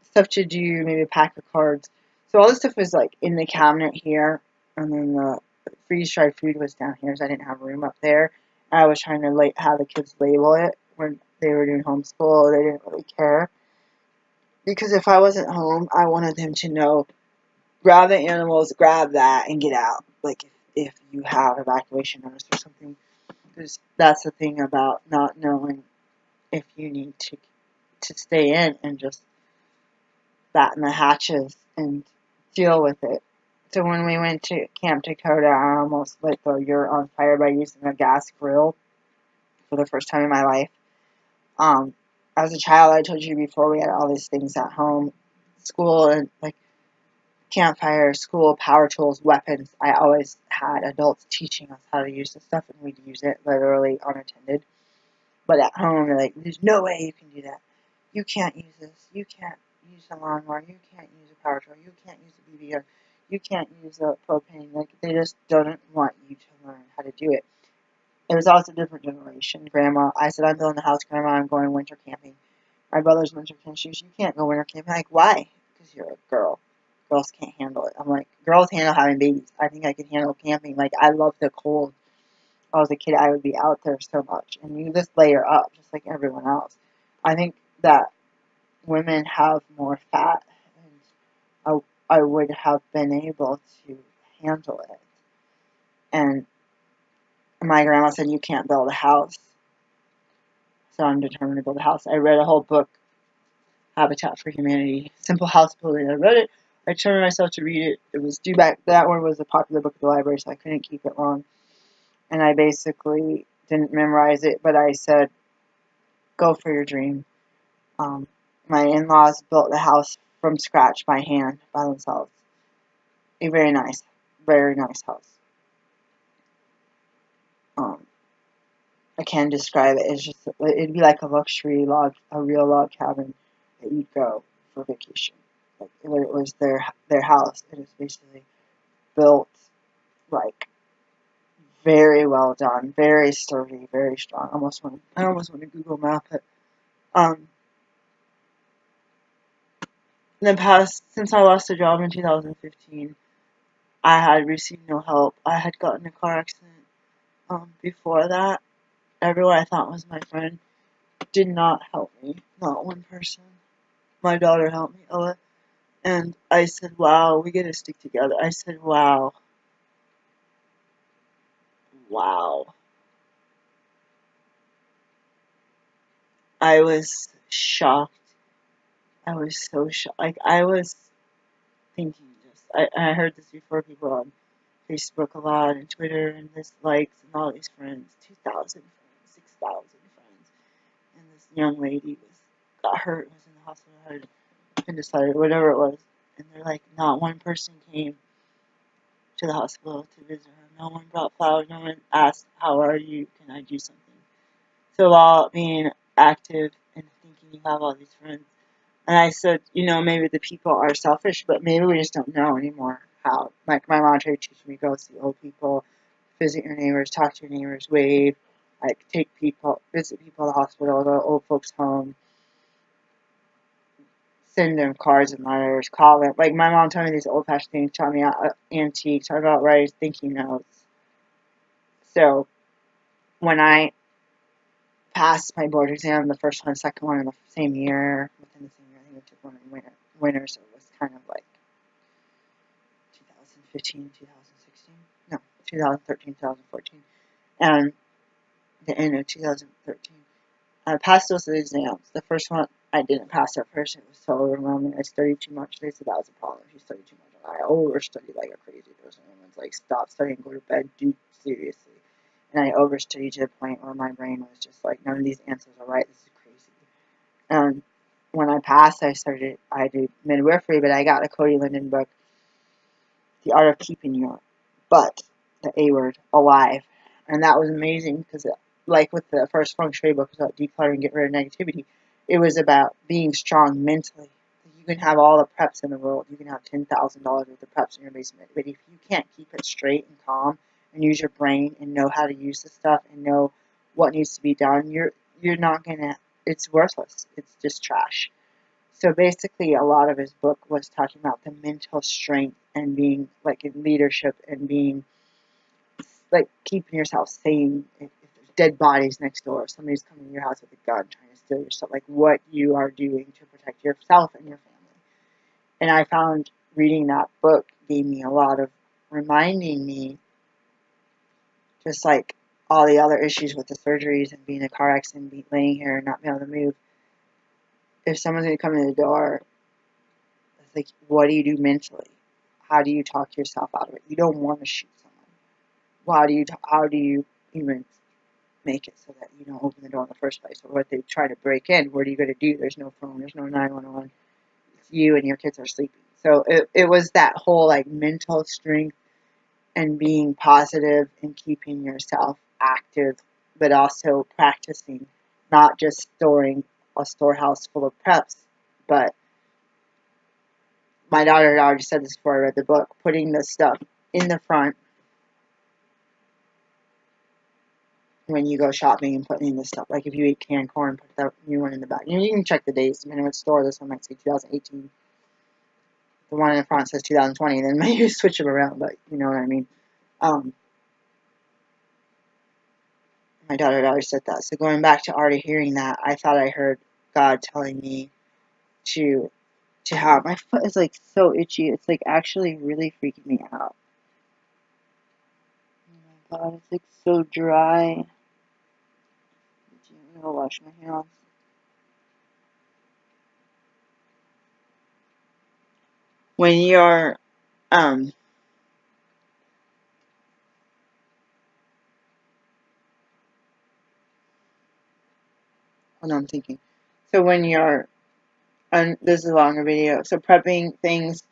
stuff to do, maybe a pack of cards. So all this stuff was like in the cabinet here, and then the freeze-dried food was down here, so I didn't have room up there. And I was trying to have the kids label it when they were doing homeschool. They didn't really care, because if I wasn't home, I wanted them to know, grab the animals, grab that, and get out. Like if you have evacuation notice or something, because that's the thing about not knowing if you need to stay in and just batten the hatches and deal with it. So when we went to Camp Dakota, I almost lit the yurt on fire by using a gas grill for the first time in my life. As a child, I told you before, we had all these things at home, school, and like campfire, school, power tools, weapons. I always had adults teaching us how to use this stuff, and we'd use it literally unattended. But at home, they're like, there's no way you can do that. You can't use this. You can't use a lawnmower. You can't use a power tool. You can't use a BB gun. You can't use a propane. Like, they just don't want you to learn how to do it. It was also a different generation. Grandma, I said, I'm building a house, Grandma, I'm going winter camping. My brother's winter camping. You can't go winter camping. I'm like, why? Because you're a girl. Girls can't handle it. I'm like, girls handle having babies. I think I can handle camping. Like, I love the cold. When I was a kid, I would be out there so much. And you just layer up, just like everyone else. I think that women have more fat, and I would have been able to handle it. And my grandma said, you can't build a house. So I'm determined to build a house. I read a whole book, Habitat for Humanity, Simple House Building. I read it. I determined myself to read it. It was due back. That one was a popular book at the library, so I couldn't keep it long. And I basically didn't memorize it, but I said, go for your dream. My in-laws built the house from scratch by hand, by themselves. A very nice house. I can't describe it. It's just, it'd be like a luxury log, a real log cabin that you'd go for vacation. Like, it was their house. It was basically built like very well done, very sturdy, very strong. I almost want to Google map it. In the past, since I lost a job in 2015, I had received no help. I had gotten in a car accident before that. Everyone I thought was my friend did not help me. Not one person. My daughter helped me, Ella. And I said, wow, we gotta stick together. I said, wow. Wow. I was shocked. I was so shocked. Like, I was thinking I heard this before, people on Facebook a lot, and Twitter, and this likes, and all these friends, 2,000 friends, 6,000 friends, and this young lady got hurt, was in the hospital, had appendicitis, whatever it was, and they're like, not one person came to the hospital to visit her, no one brought flowers, no one asked, how are you, can I do something? So while being active and thinking you have all these friends, and I said, maybe the people are selfish, but maybe we just don't know anymore how. Like, my mom tried to teach me, go see old people, visit your neighbors, talk to your neighbors, wave, like, visit people at the hospital, go to old folks' home, send them cards and letters, call them. Like, my mom told me these old-fashioned things, taught me antiques, taught about writing thank you notes. So, when I passed my board exam, the first one, second one in the same year, within the same year, I think I took one in winter, so it was kind of like 2015, 2016, no, 2013, 2014, and the end of 2013. I passed those exams. The first one, I didn't pass at first. It was so overwhelming. I studied too much. They said that was a problem. If you study too much. I overstudied like a crazy person. Everyone's like, stop studying, go to bed, do seriously. And I overstudied to the point where my brain was just like, none of these answers are right. This is crazy. And when I passed, I did midwifery, but I got a Cody Linden book, The Art of Keeping Your Butt, the A word, alive. And that was amazing because, like with the first feng shui book about decluttering, get rid of negativity, it was about being strong mentally. you can have all the preps in the world. You can have $10,000 worth of preps in your basement. But if you can't keep it straight and calm and use your brain and know how to use the stuff and know what needs to be done, you're not gonna. It's worthless. It's just trash. So basically, a lot of his book was talking about the mental strength and being like in leadership and being like keeping yourself sane. If there's dead bodies next door, if somebody's coming to your house with a gun trying to steal your stuff, like what you are doing to protect yourself and your family. And I found reading that book gave me a lot of reminding me, just like all the other issues with the surgeries and being in a car accident, and laying here and not being able to move. If someone's going to come in the door, it's like, what do you do mentally? How do you talk yourself out of it? You don't want to shoot someone. How do you even make it so that you don't open the door in the first place? Or what they try to break in, what are you going to do? There's no phone, there's no 911. It's you and your kids are sleeping. So it was that whole like mental strength and being positive and keeping yourself active, but also practicing, not just storing a storehouse full of preps, but my daughter had already said this before I read the book, putting the stuff in the front when you go shopping and putting in the stuff. Like if you eat canned corn, put the new one in the back. You can check the dates depending on what store. This one might say 2018. The one in the front says 2020. Then maybe switch them around, but you know what I mean. My daughter had already said that. So going back to already hearing that, I thought I heard God telling me to have. My foot is like so itchy. It's like actually really freaking me out. Oh my God, it's like so dry. I'm gonna wash my hands. When you're hold on, I'm thinking. So when you're this is a longer video. So prepping things,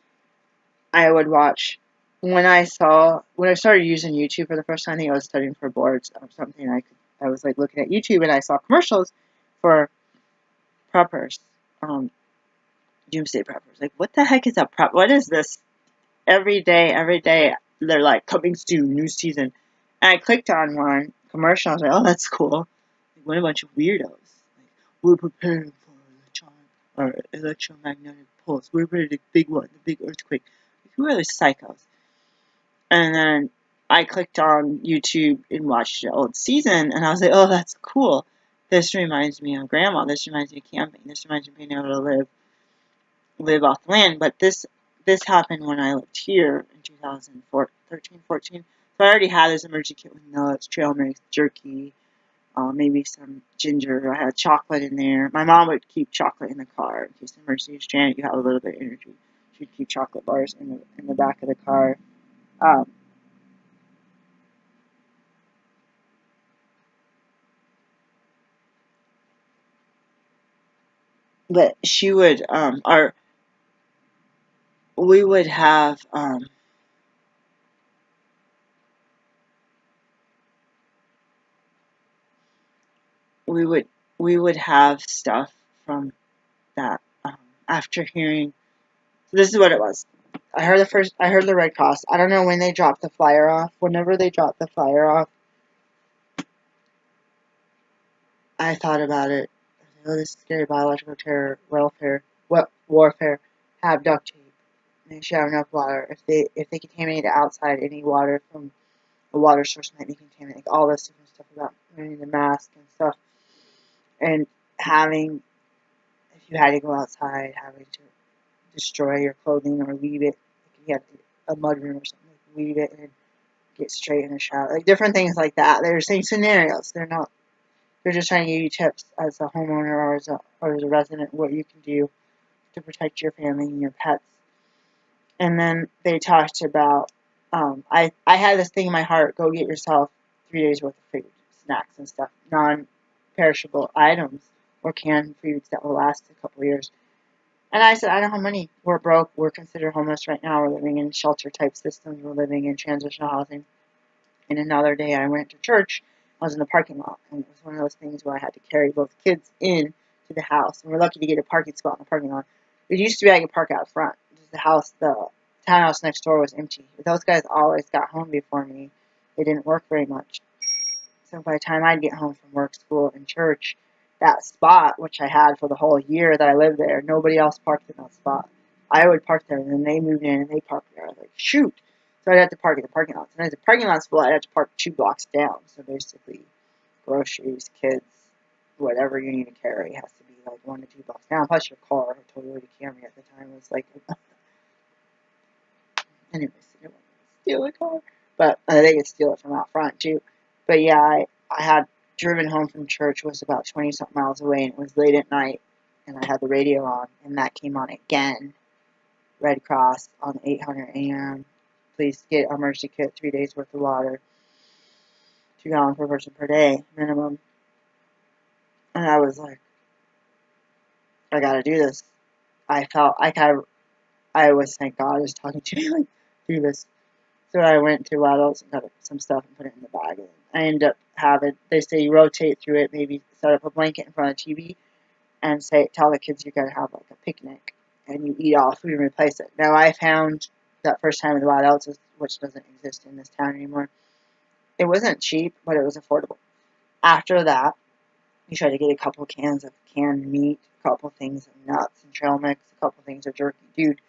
I would watch. When I started using YouTube for the first time, I think I was studying for boards or something. I was like looking at YouTube and I saw commercials for preppers, doomsday preppers. Like, what the heck is a prep? What is this? Every day, they're like, coming soon, new season. And I clicked on one commercial. I was like, oh, that's cool. Like, what a bunch of weirdos. Like, we're preparing for electromagnetic pulse. We're ready to big one, the big earthquake. Like, who are those psychos? And then I clicked on YouTube and watched the old season, and I was like, oh, that's cool. This reminds me of grandma. This reminds me of camping. This reminds me of being able to live off the land. But this happened when I lived here in 2013, 14. So I already had this emergency kit with nuts, trail mix, jerky, maybe some ginger. I had chocolate in there. My mom would keep chocolate in the car in case the emergency is stranded. You have a little bit of energy. She'd keep chocolate bars in the back of the car. But she would, or we would have, we would have stuff from that. After hearing, so this is what it was. I heard the Red Cross. I don't know when they dropped the flyer off. Whenever they dropped the flyer off, I thought about it. Oh, this is scary. Biological terror, warfare. Have duct tape. They should have enough water. If they contaminate the outside, any water from a water source might be contaminated. Like all this different stuff about wearing the mask and stuff. And having, if you had to go outside, having to destroy your clothing or leave it. If you had a mudroom or something, leave it and get straight in the shower. Like different things like that. They're saying scenarios. They're just trying to give you tips as a homeowner or as a resident what you can do to protect your family and your pets. And then they talked about, I had this thing in my heart, go get yourself 3 days worth of food, snacks and stuff, non-perishable items or canned foods that will last a couple of years. And I said, I don't have money. We're broke. We're considered homeless right now. We're living in shelter-type systems. We're living in transitional housing. And another day I went to church. I was in the parking lot. And it was one of those things where I had to carry both kids in to the house. And we're lucky to get a parking spot in the parking lot. It used to be I could park out front. The townhouse next door was empty. But those guys always got home before me. They didn't work very much. So by the time I'd get home from work, school, and church, that spot, which I had for the whole year that I lived there, nobody else parked in that spot. I would park there, and then they moved in and they parked there. I was like, shoot. So I'd have to park in the parking lot. And as the parking lot's full, I'd have to park 2 blocks down. So basically, groceries, kids, whatever you need to carry has to be like 1 to 2 blocks down. Plus your car, a Toyota Camry at the time was like, anyways, I didn't want to steal a car. But they could steal it from out front too. But yeah, I had driven home from church, was about 20-something miles away, and it was late at night, and I had the radio on, and that came on again. Red Cross on 800 AM. Please get emergency kit, 3 days worth of water, 2 gallons per person per day, minimum. And I was like, I gotta do this. I felt like I was, thank God, was talking to me, like, do this. So I went to Waddles and got some stuff and put it in the bag. And I ended up they say you rotate through it, maybe set up a blanket in front of the TV and tell the kids you're going to have like a picnic and you eat all the food and replace it. Now I found that first time in the Waddles, which doesn't exist in this town anymore, it wasn't cheap, but it was affordable. After that, you try to get a couple cans of canned meat, a couple things of nuts and trail mix, a couple things of jerky. Dude,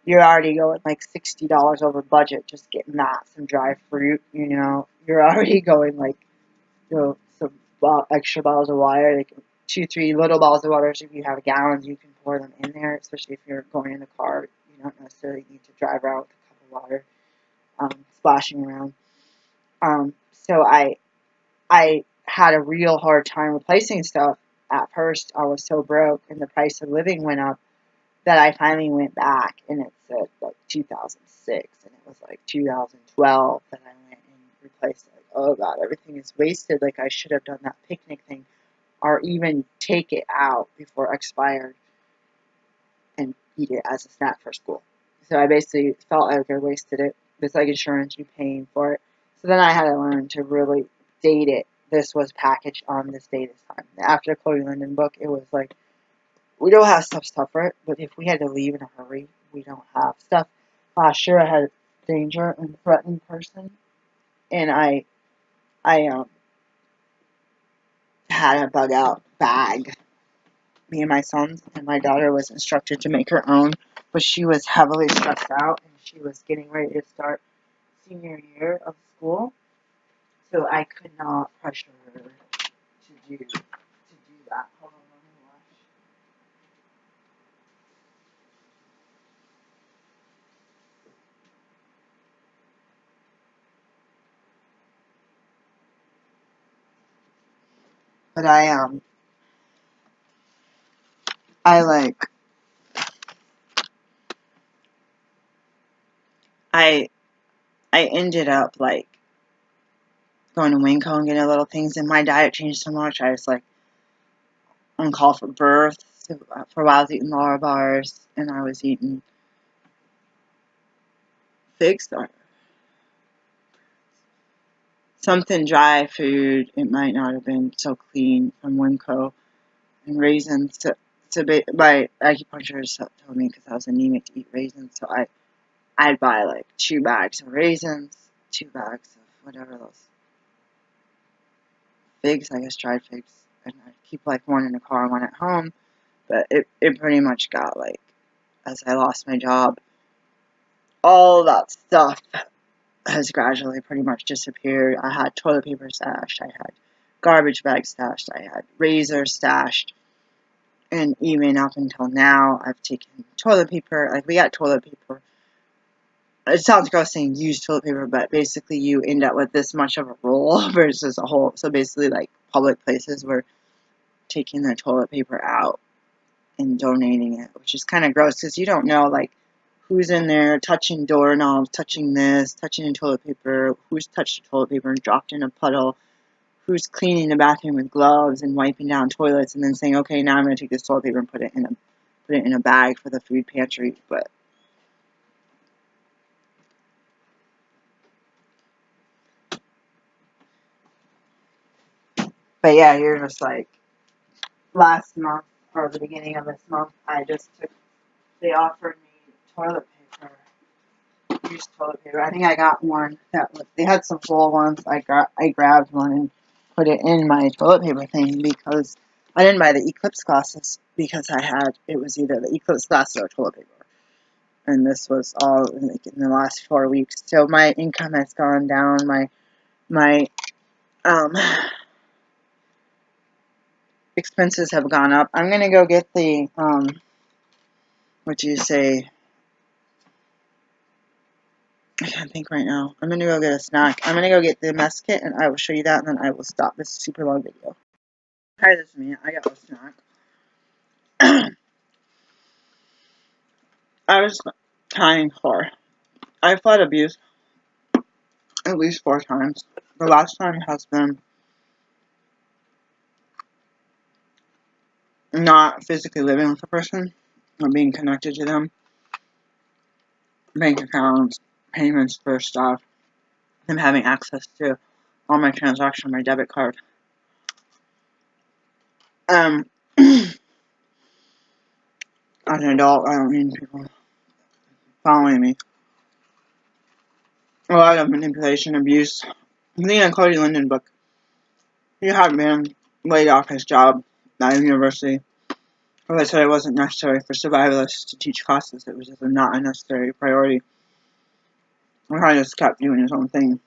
you're already going like $60 over budget just getting that, some dry fruit, you know. You're already going like, some extra bottles of water, like 2, 3 little bottles of water. So if you have gallons, you can pour them in there, especially if you're going in the car. You don't necessarily need to drive around with a cup of water, splashing around. So I had a real hard time replacing stuff. At first, I was so broke, and the price of living went up, that I finally went back, and it said like 2006, and it was like 2012 that I went and replaced it. Like, oh God, everything is wasted. Like I should have done that picnic thing, or even take it out before it expired and eat it as a snack for school. So I basically felt like I wasted it. It's like insurance, you paying for it. So then I had to learn to really date it. This was packaged on this day, this time. After the Chloe Linden book, it was like, we don't have stuff for it, but if we had to leave in a hurry, we don't have stuff. Last year I had a danger and threatened person, and I had a bug out bag. Me and my sons and my daughter was instructed to make her own, but she was heavily stressed out, and she was getting ready to start senior year of school, so I could not pressure her to do that. Hold on, let me watch. But I I ended up like going to Winco and getting little things, and my diet changed so much. I was like on call for birth. So for a while I was eating Laura bars, and I was eating figs or something dry food. It might not have been so clean from Winco, and raisins. My acupuncturist told me because I was anemic to eat raisins, so I'd buy like 2 bags of raisins, 2 bags of whatever those figs, I guess dried figs, and I'd keep like 1 in the car and 1 at home. But it pretty much got like, as I lost my job, all that stuff has gradually pretty much disappeared. I had toilet paper stashed, I had garbage bags stashed, I had razors stashed, and even up until now, I've taken toilet paper. Like, we got toilet paper. It sounds gross saying used toilet paper, but basically you end up with this much of a roll versus a whole. So basically, like, public places were taking the toilet paper out and donating it, which is kind of gross because you don't know, like, who's in there touching doorknobs, touching this, touching the toilet paper, who's touched the toilet paper and dropped in a puddle, who's cleaning the bathroom with gloves and wiping down toilets, and then saying, okay, now I'm going to take this toilet paper and put it in a bag for the food pantry. But yeah, you're just like, last month or the beginning of this month, I just took they offered me toilet paper, used toilet paper. I think I got one that was, they had some full ones. I grabbed one and put it in my toilet paper thing because I didn't buy the Eclipse glasses because it was either the Eclipse glasses or toilet paper. And this was all like in the last 4 weeks. So my income has gone down. My expenses have gone up. I'm gonna go get the what do you say? I can't think right now. I'm gonna go get a snack. I'm gonna go get the mess kit, and I will show you that, and then I will stop this super long video. Hi, this is me. I got a snack. I was tying for. I've had abuse at least 4 times. The last time has been not physically living with a person, or being connected to them. Bank accounts, payments for stuff, them having access to all my transactions on my debit card. As an adult, I don't need people following me. A lot of manipulation, abuse. Reading a Cody Linden book. He had been laid off his job at a university. But I said it wasn't necessary for survivalists to teach classes. It was just not a necessary priority. And I just kept doing his own thing.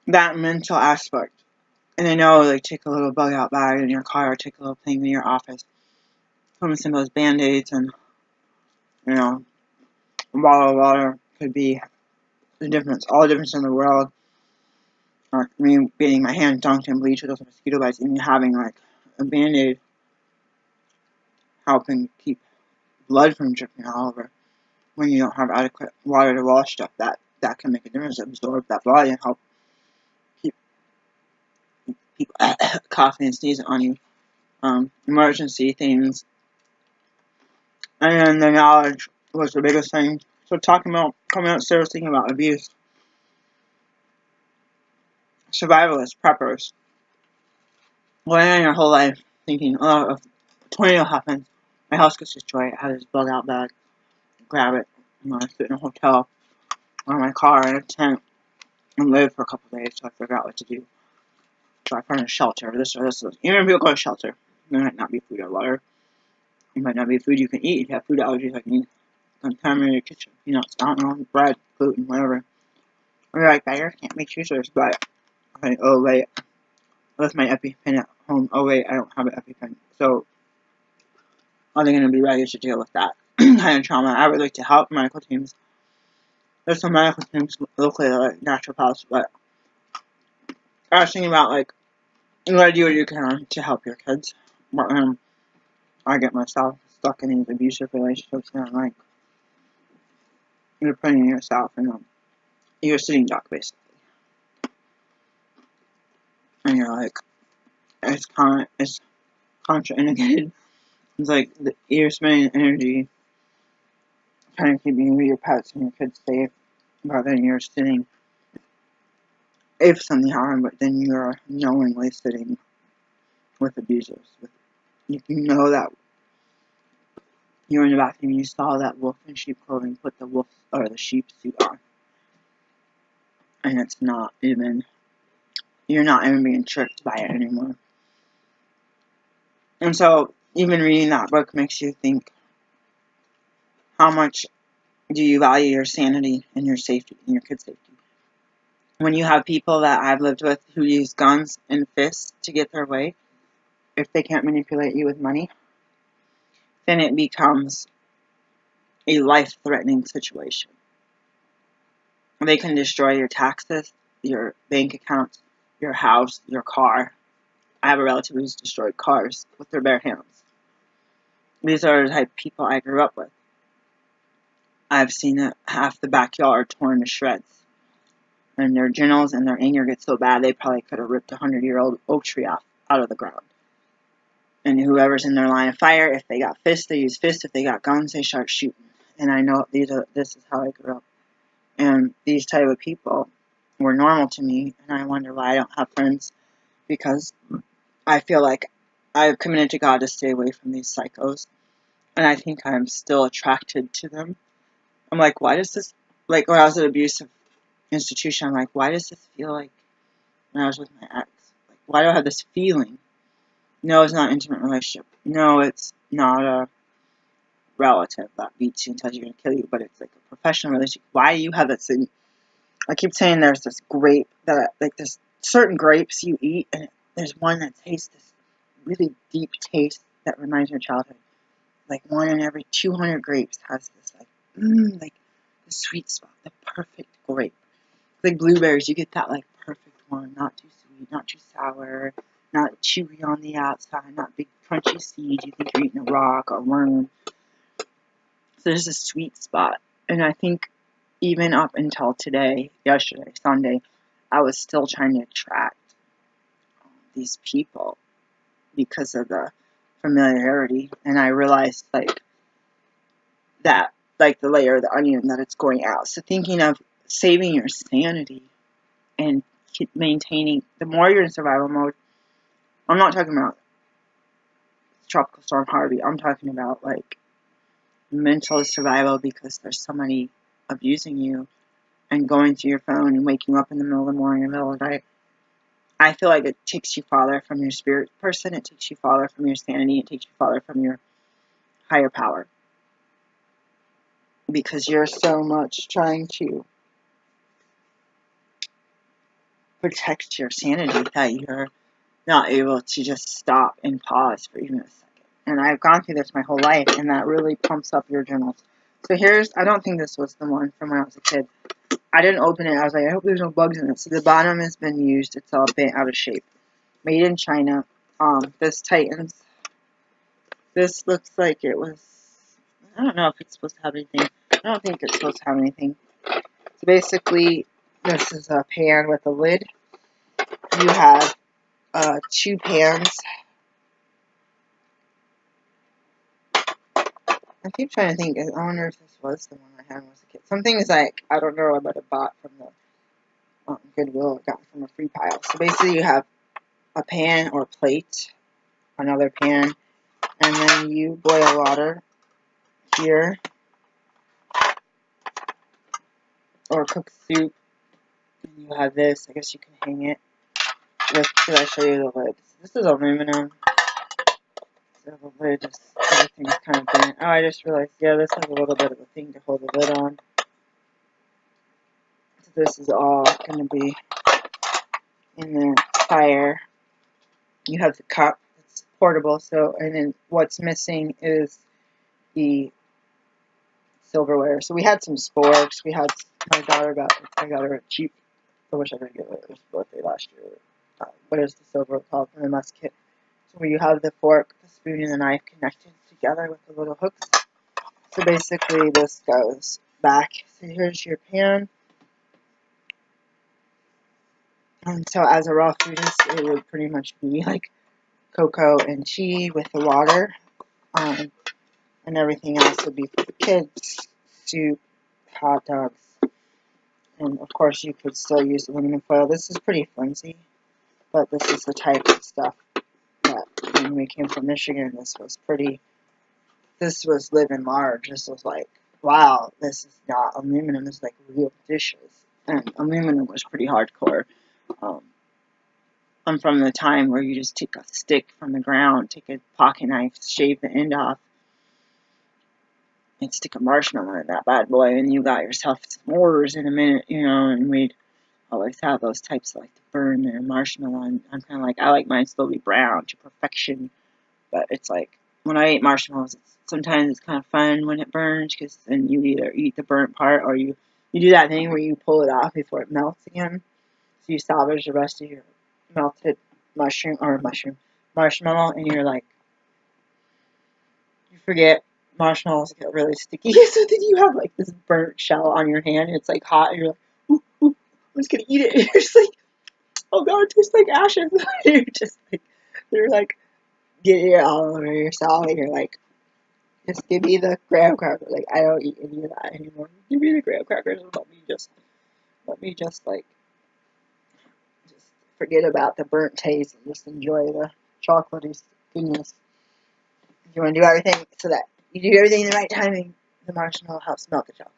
That mental aspect. And I know, like, take a little bug out bag in your car, take a little thing in your office. Some of those band-aids and, you know, a bottle of water could be the difference, all the difference in the world. Or me getting my hand dunked in bleach with those mosquito bites, and having, like, a band-aid helping keep blood from dripping all over. When you don't have adequate water to wash stuff, that can make a difference. Absorb that blood and help keep people coughing and sneezing on you. Emergency things. And then the knowledge was the biggest thing. So coming out seriously thinking about abuse. Survivalists, preppers. Going your whole life thinking, oh, if a tornado happens, my house gets destroyed, I have this bug out bag, grab it, I'm gonna sit in a hotel, or in my car, in a tent, and live for a couple of days till I figure out what to do. So I find a shelter, this or this. Even if you go to a shelter, there might not be food or water. There might not be food you can eat. If you have food allergies like me, contaminated kitchen, peanuts, I don't know, bread, gluten, whatever. Or you're like, I can't make juicers, but, okay, oh wait, I left my EpiPen at home, oh wait, I don't have an EpiPen. So, are they going to be ready to deal with that kind of trauma? I would like to help medical teams. There's some medical teams locally that are like naturopaths, but I was thinking about, like, you gotta do what you can to help your kids. But I get myself stuck in these abusive relationships, and I'm like, you're putting yourself in you're a sitting duck, basically. And you're like, it's contraindicated. It's like, you're spending energy trying to keep your pets and your kids safe, but then you're sitting, if something happened, but then you're knowingly sitting with abusers. You know that you're in the bathroom, you saw that wolf in sheep clothing, put the wolf or the sheep suit on. And it's not even, you're not even being tricked by it anymore. And so, even reading that book makes you think, how much do you value your sanity and your safety and your kids' safety? When you have people that I've lived with who use guns and fists to get their way, if they can't manipulate you with money, then it becomes a life-threatening situation. They can destroy your taxes, your bank accounts, your house, your car. I have a relative who's destroyed cars with their bare hands. These are the type of people I grew up with. I've seen half the backyard torn to shreds. And their journals and their anger get so bad, they probably could have ripped a 100-year-old oak tree out of the ground. And whoever's in their line of fire, if they got fists, they use fists. If they got guns, they start shooting. And I know this is how I grew up. And these type of people were normal to me, and I wonder why I don't have friends, because I feel like I've committed to God to stay away from these psychos, and I think I'm still attracted to them. I'm like, why does this, like when I was at an abusive institution, I'm like, why does this feel like when I was with my ex? Like, why do I have this feeling? No, it's not an intimate relationship. No, it's not a relative that beats you and tells you going to kill you, but it's like a professional relationship. Why do you have that thing? I keep saying there's this grape that, like, there's certain grapes you eat, and there's one that tastes this really deep taste that reminds me of childhood. Like, one in every 200 grapes has this, like the sweet spot, the perfect grape. Like blueberries, you get that, like, perfect one, not too sweet, not too sour, not chewy on the outside, not big crunchy seeds. You think you're eating a rock or worm. So there's a sweet spot. And I think even up until today, yesterday, Sunday, I was still trying to attract these people because of the familiarity. And I realized, like, that, like, the layer of the onion, that it's going out. So thinking of saving your sanity and maintaining, the more you're in survival mode, I'm not talking about Tropical Storm Harvey. I'm talking about, like, mental survival because there's somebody abusing you and going to your phone and waking up in the middle of the morning, in the middle of the night. I feel like it takes you farther from your spirit person. It takes you farther from your sanity. It takes you farther from your higher power. Because you're so much trying to protect your sanity that you're not able to just stop and pause for even a second. And I've gone through this my whole life, and that really pumps up your journals. So here's, I don't think this was the one from when I was a kid. I didn't open it. I was like, I hope there's no bugs in it. So the bottom has been used. It's all bent out of shape. Made in China. This tightens. This looks like it was, I don't know if it's supposed to have anything. I don't think it's supposed to have anything. So basically, this is a pan with a lid. You have 2 pans. I keep trying to think. I wonder if this was the one I had when I was a kid. Some things, like, I don't know, I might have bought from the Goodwill. I got from a free pile. So basically, you have a pan or plate, another pan, and then you boil water here, or cook soup, and you have this. I guess you can hang it. Should I show you the lid? This is aluminum. So the lid is, everything's kind of bent. Oh, I just realized, yeah, this has a little bit of a thing to hold the lid on. So this is all going to be in the fire. You have the cup. It's portable. So, and then what's missing is the silverware. So we had some sporks. We had, I got her a cheap, I wish I could get it. It was birthday last year. What is the silver called from the musket? So where you have the fork, the spoon, and the knife connected together with the little hooks. So basically this goes back. So here's your pan. And so as a raw foodist, it would pretty much be like cocoa and tea with the water. And everything else would be for the kids. Soup, hot dogs. And of course you could still use aluminum foil. This is pretty flimsy, but this is the type of stuff that when we came from Michigan, this was living large. This was like, wow, this is not aluminum, this is like real dishes. And aluminum was pretty hardcore. I'm from the time where you just take a stick from the ground, take a pocket knife, shave the end off, and stick a marshmallow in that bad boy, and you got yourself s'mores in a minute, you know. And we'd always have those types that like to burn their marshmallow. And I'm kind of like, I like mine slowly brown to perfection. But it's like, when I eat marshmallows, sometimes it's kind of fun when it burns, because then you either eat the burnt part, or you do that thing where you pull it off before it melts again. So you salvage the rest of your melted marshmallow, and you're like, you forget marshmallows get really sticky. So then you have like this burnt shell on your hand, and it's like hot, and you're like, ooh, ooh, I'm just gonna eat it. And you're just like, oh god, it tastes like ashes. You're like getting it all over yourself, and you're like, just give me the graham crackers. Like, I don't eat any of that anymore. Give me the graham crackers and let me just forget about the burnt taste and just enjoy the chocolatey goodness. You want to do everything so that you do everything in the right timing. The marshmallow helps melt the chocolate.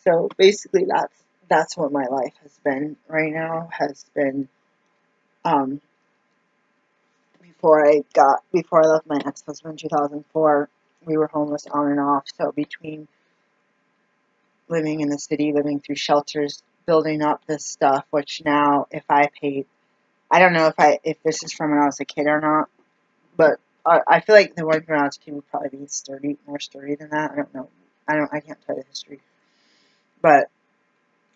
So basically, that's what my life has been right now. Has been um, before I left my ex-husband in 2004. We were homeless on and off. So between living in the city, living through shelters, building up this stuff, which now if I paid, I don't know if this is from when I was a kid or not, but I feel like the one when I was a kid would probably be more sturdy than that. I don't know. I can't tell you the history. But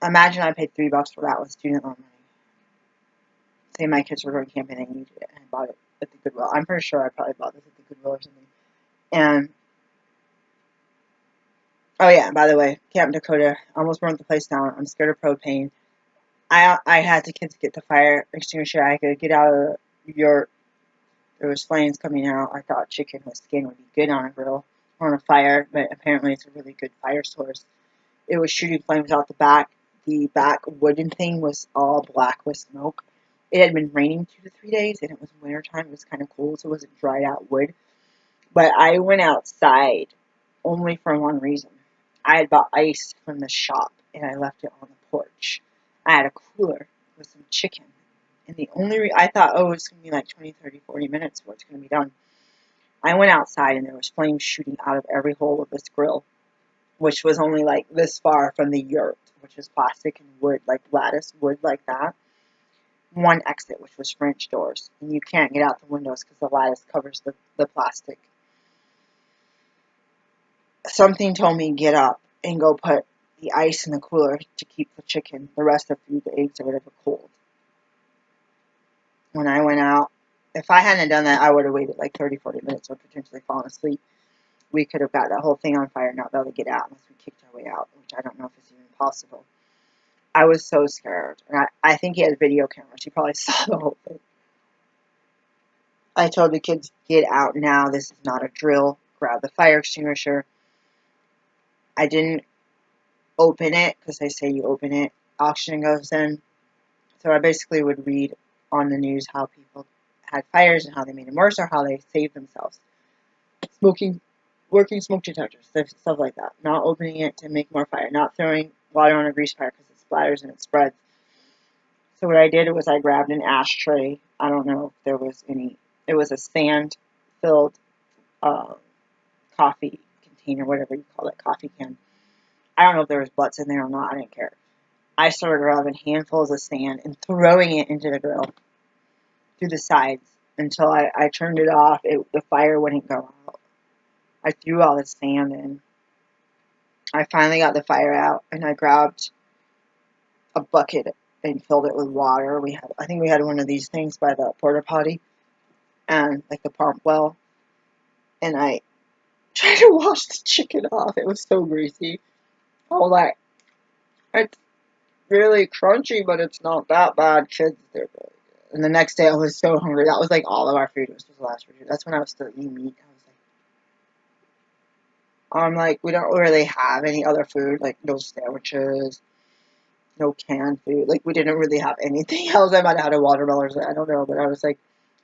imagine I paid $3 for that with student loan money. Say my kids were going camping and they needed it, and I bought it at the Goodwill. I'm pretty sure I probably bought this at the Goodwill or something. And oh yeah, by the way, Camp Dakota almost burnt the place down. I'm scared of propane. I had the kids get the fire extinguisher. I could get out of your. There was flames coming out. I thought chicken with skin would be good on a grill or on a fire, but apparently it's a really good fire source. It was shooting flames out the back. The back wooden thing was all black with smoke. It had been raining 2 to 3 days, and it was wintertime. It was kind of cool, so it wasn't dried out wood. But I went outside only for one reason. I had bought ice from the shop, and I left it on the porch. I had a cooler with some chicken. And the only I thought, oh, it's going to be like 20, 30, 40 minutes before it's going to be done. I went outside, and there was flames shooting out of every hole of this grill, which was only like this far from the yurt, which is plastic and wood, like lattice wood like that. One exit, which was French doors. And you can't get out the windows because the lattice covers the plastic. Something told me get up and go put the ice in the cooler to keep the chicken, the rest of the food, the eggs, or whatever, cold. When I went out, if I hadn't done that, I would have waited like 30, 40 minutes or potentially fallen asleep. We could have got that whole thing on fire and not be able to get out unless we kicked our way out, which I don't know if it's even possible. I was so scared. And I think he had video cameras. He probably saw the whole thing. I told the kids, get out now. This is not a drill. Grab the fire extinguisher. I didn't open it because they say you open it, oxygen goes in. So I basically would read on the news how people had fires and how they made them worse or how they saved themselves. Working smoke detectors, stuff like that. Not opening it to make more fire. Not throwing water on a grease fire because it splatters and it spreads. So what I did was I grabbed an ashtray. I don't know if there was any. It was a sand-filled coffee container, whatever you call it, coffee can. I don't know if there was butts in there or not. I didn't care. I started grabbing handfuls of sand and throwing it into the grill through the sides until I turned it off. The fire wouldn't go out. I threw all the sand in. I finally got the fire out, and I grabbed a bucket and filled it with water. I think we had one of these things by the porta potty, and like the pump well, and I tried to wash the chicken off. It was so greasy. I was like, it's really crunchy, but it's not that bad, kids. They're really good. And the next day I was so hungry. That was like all of our food. It was the last food. That's when I was still eating meat. I'm like, we don't really have any other food, like no sandwiches, no canned food. Like, we didn't really have anything else. I might have had a watermelon, I don't know, but I was like,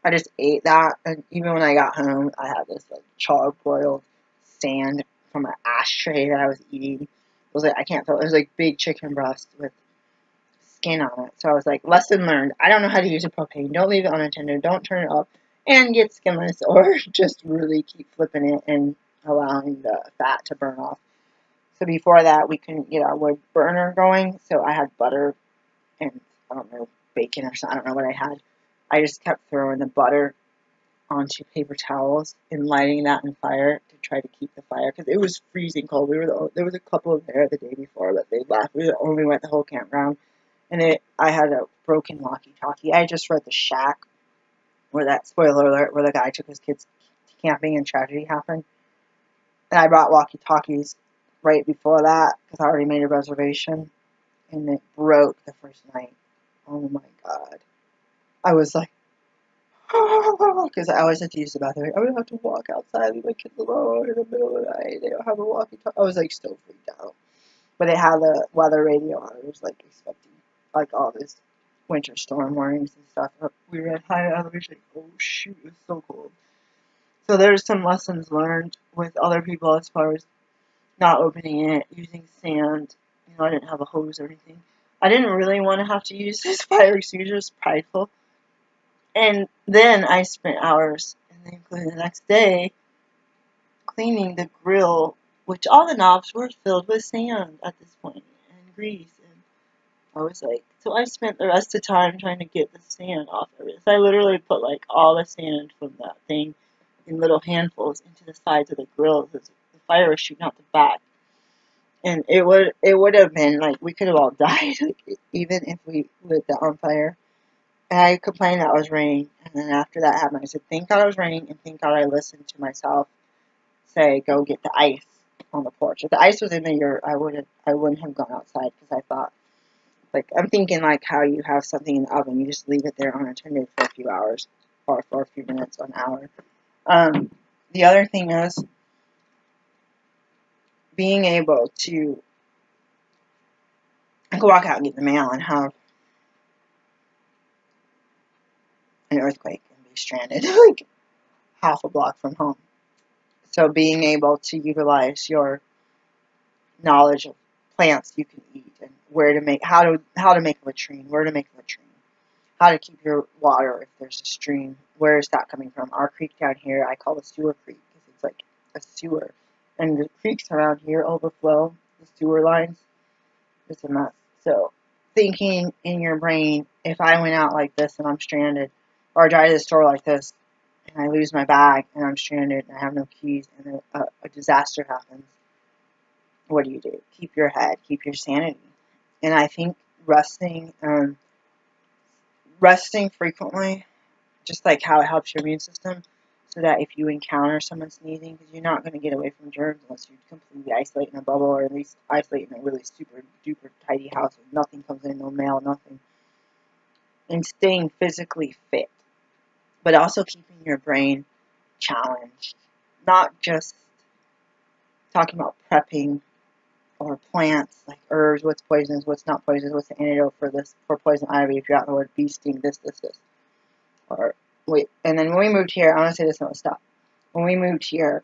I just ate that, and even when I got home, I had this, like, char-broiled sand from an ashtray that I was eating. It was like, I can't feel it. It was like big chicken breast with skin on it. So I was like, lesson learned. I don't know how to use a propane. Don't leave it unattended. Don't turn it up and get skinless, or just really keep flipping it and allowing the fat to burn off. So before that, we couldn't get our wood burner going, so I had butter and, I don't know, bacon or something. I don't know what I had. I just kept throwing the butter onto paper towels and lighting that on fire to try to keep the fire, because it was freezing cold. There was a couple there the day before, but they left. We only went the whole campground, and I had a broken walkie-talkie. I just read The Shack, where that, spoiler alert, where the guy took his kids camping and tragedy happened. And I brought walkie-talkies right before that, because I already made a reservation, and it broke the first night. Oh my god. I was like, because I always had to use the bathroom. I would have to walk outside, leave my kids alone in the middle of the night. They don't have a walkie-talkie. I was like so freaked out. But it had the weather radio on. It was like expecting like all this winter storm warnings and stuff. We were at high elevation. Oh shoot, it was so cold. So there's some lessons learned with other people as far as not opening it, using sand. You know, I didn't have a hose or anything. I didn't really want to have to use this fire extinguisher. It's prideful. And then I spent hours, and including the next day, cleaning the grill, which all the knobs were filled with sand at this point and grease. And I was like, so I spent the rest of the time trying to get the sand off of it. So I literally put like all the sand from that thing in little handfuls into the sides of the grill because the fire was shooting out the back. And it would have been like we could have all died like, even if we lit that on fire. And I complained that it was raining. And then after that happened, I said, thank God it was raining, and thank God I listened to myself say, go get the ice on the porch. If the ice was in the yurt, I wouldn't have gone outside because I thought, like, I'm thinking like how you have something in the oven, you just leave it there unattended for a few hours, or for a few minutes, an hour. The other thing is being able to, I could walk out and get the mail and have an earthquake and be stranded like half a block from home. So being able to utilize your knowledge of plants you can eat and where to make, how to make a latrine, where to make a latrine, how to keep your water if there's a stream, where is that coming from? Our creek down here, I call the sewer creek because it's like a sewer, and the creeks around here overflow the sewer lines. It's a mess. So thinking in your brain, if I went out like this and I'm stranded, or I drive to the store like this and I lose my bag and I'm stranded and I have no keys and a disaster happens, what do? Keep your head, keep your sanity. And I think resting frequently, just like how it helps your immune system, so that if you encounter someone sneezing, because you're not going to get away from germs unless you completely isolate in a bubble, or at least isolate in a really super duper tidy house where nothing comes in, no mail, nothing. And staying physically fit, but also keeping your brain challenged. Not just talking about prepping or plants like herbs, what's poisonous, what's not poisonous, what's the antidote for this, for poison ivy, if you're out in the word bee sting, this. Or wait, and then when we moved here, I want to say this and I'll stop. When we moved here,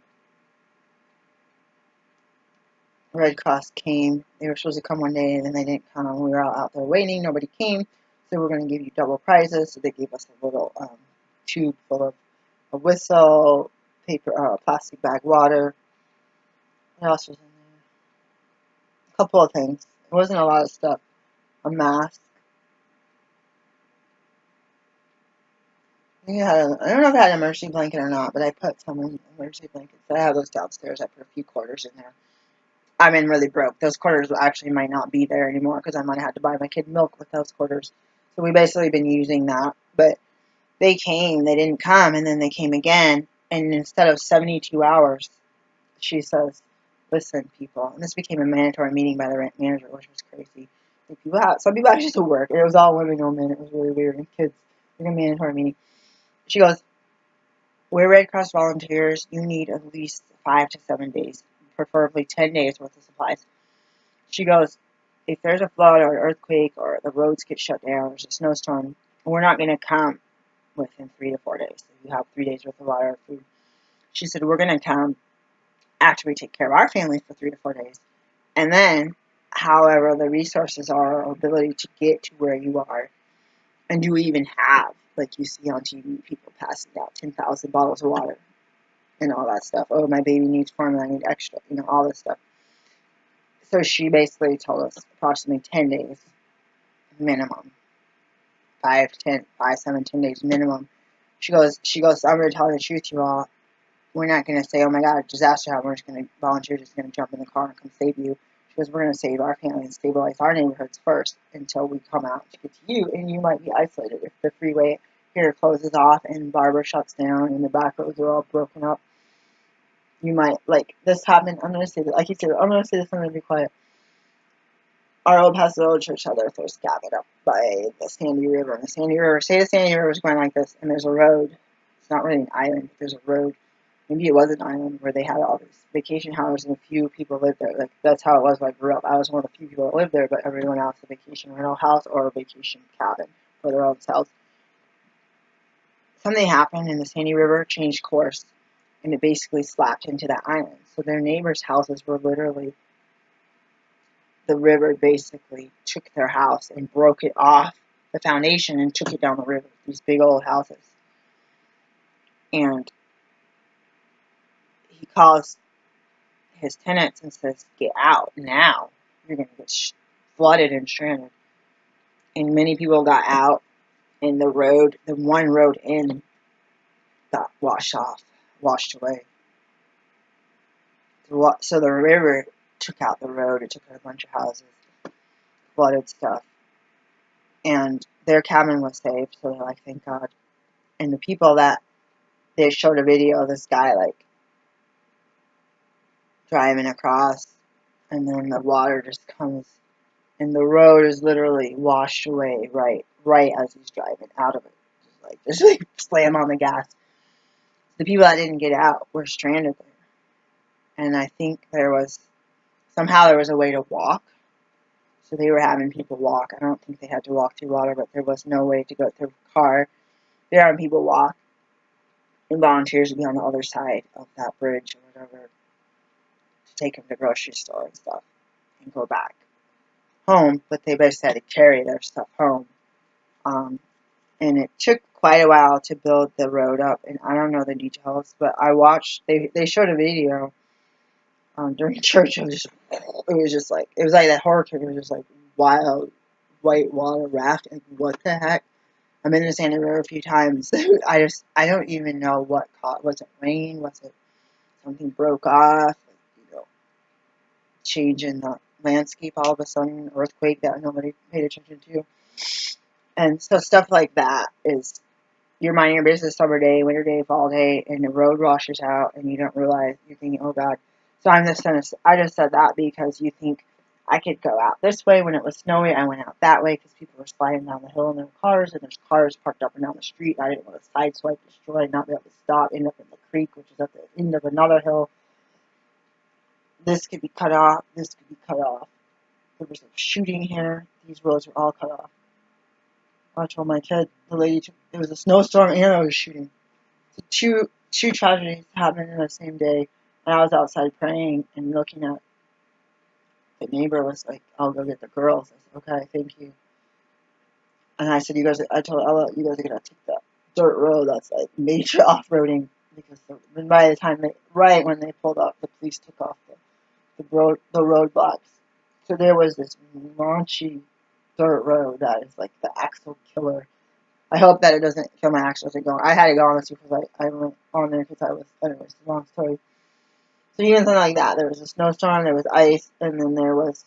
Red Cross came. They were supposed to come one day and then they didn't come. We were all out there waiting. Nobody came. So we're going to give you double prizes. So they gave us a little tube full of a whistle, paper, plastic bag water. What else was in there? A couple of things. It wasn't a lot of stuff. A mask. I don't know if I had an emergency blanket or not, but I put some in emergency blankets. I have those downstairs. I put a few quarters in there. I'm in really broke. Those quarters actually might not be there anymore because I might have had to buy my kid milk with those quarters. So we basically been using that. But they came, they didn't come, and then they came again. And instead of 72 hours, she says, listen, people. And this became a mandatory meeting by the rent manager, which was crazy. Some people actually still work. It was all women, no men. It was really weird. And kids, like a mandatory meeting. She goes, we're Red Cross volunteers. You need at least 5 to 7 days, preferably 10 days worth of supplies. She goes, if there's a flood or an earthquake or the roads get shut down, there's a snowstorm, we're not going to come within 3 to 4 days. So you have 3 days worth of water or food. She said, we're going to come after we take care of our family for 3 to 4 days. And then, however, the resources are, our ability to get to where you are, and do we even have, like you see on TV, people passing out 10,000 bottles of water and all that stuff. Oh, my baby needs formula, I need extra, all this stuff. So she basically told us approximately 10 days minimum. 5, 7, 10 days minimum. She goes, I'm going to tell you the truth, you all. We're not going to say, oh my God, disaster happened. We're just going to, volunteers just going to jump in the car and come save you. She goes, we're going to save our family and stabilize our neighborhoods first until we come out to get to you. And you might be isolated if the freeway here closes off and Barber shuts down and the back roads are all broken up. You might, like, this happened. I'm going to say this. Like you said, I'm going to say this. I'm going to be quiet. Our old pastoral church had their first gathered up by the Sandy River. And the Sandy River, say the Sandy River is going like this, and there's a road. It's not really an island, but there's a road. Maybe it was an island where they had all these vacation houses and a few people lived there. Like, that's how it was when I grew up. I was one of the few people that lived there, but everyone else a vacation rental house or a vacation cabin for their own selves. Something happened and the Sandy River changed course and it basically slapped into that island. So their neighbors' houses were literally, the river basically took their house and broke it off the foundation and took it down the river, these big old houses. And he calls his tenants and says, get out now. You're going to get flooded and stranded. And many people got out, and the one road in got washed away. So the river took out the road. It took out a bunch of houses, flooded stuff. And their cabin was saved, so they're like, thank God. And the people that, they showed a video of this guy, like, driving across, and then the water just comes, and the road is literally washed away right as he's driving out of it. Just like slam on the gas. The people that didn't get out were stranded there. And I think somehow there was a way to walk. So they were having people walk. I don't think they had to walk through water, but there was no way to go through a car. They were having people walk. And volunteers would be on the other side of that bridge or whatever to take them to the grocery store and stuff and go back home. But they basically had to carry their stuff home. And it took quite a while to build the road up. And I don't know the details, but I watched, they showed a video during church. It was like that hurricane. It was just like wild white water raft. And what the heck? I've been to Sandy River a few times. I don't even know what caused. Was it rain? Was it something broke off? Change in the landscape all of a sudden, earthquake that nobody paid attention to. And so stuff like that is, you're minding your business summer day, winter day, fall day, and the road washes out, and you don't realize, you're thinking, oh God. So I just said that because you think, I could go out this way. When it was snowy, I went out that way because people were sliding down the hill in their cars, and there's cars parked up and down the street. I didn't want to sideswipe, destroy, not be able to stop, end up in the creek, which is at the end of another hill. This could be cut off. This could be cut off. There was a shooting here. These roads were all cut off. I told my kid, it was a snowstorm and I was shooting. So two tragedies happened in the same day, and I was outside praying and looking at, the neighbor was like, I'll go get the girls. I said, okay, thank you. And I said, I told Ella, you guys are going to take that dirt road that's like major off-roading, because by the time when they pulled up, the police took off the roadblocks. So there was this raunchy dirt road that is like the axle killer. I hope that it doesn't kill my axles. I had to go on this because I went on there because anyways, it's a long story. So even something like that, there was a snowstorm, there was ice, and then there was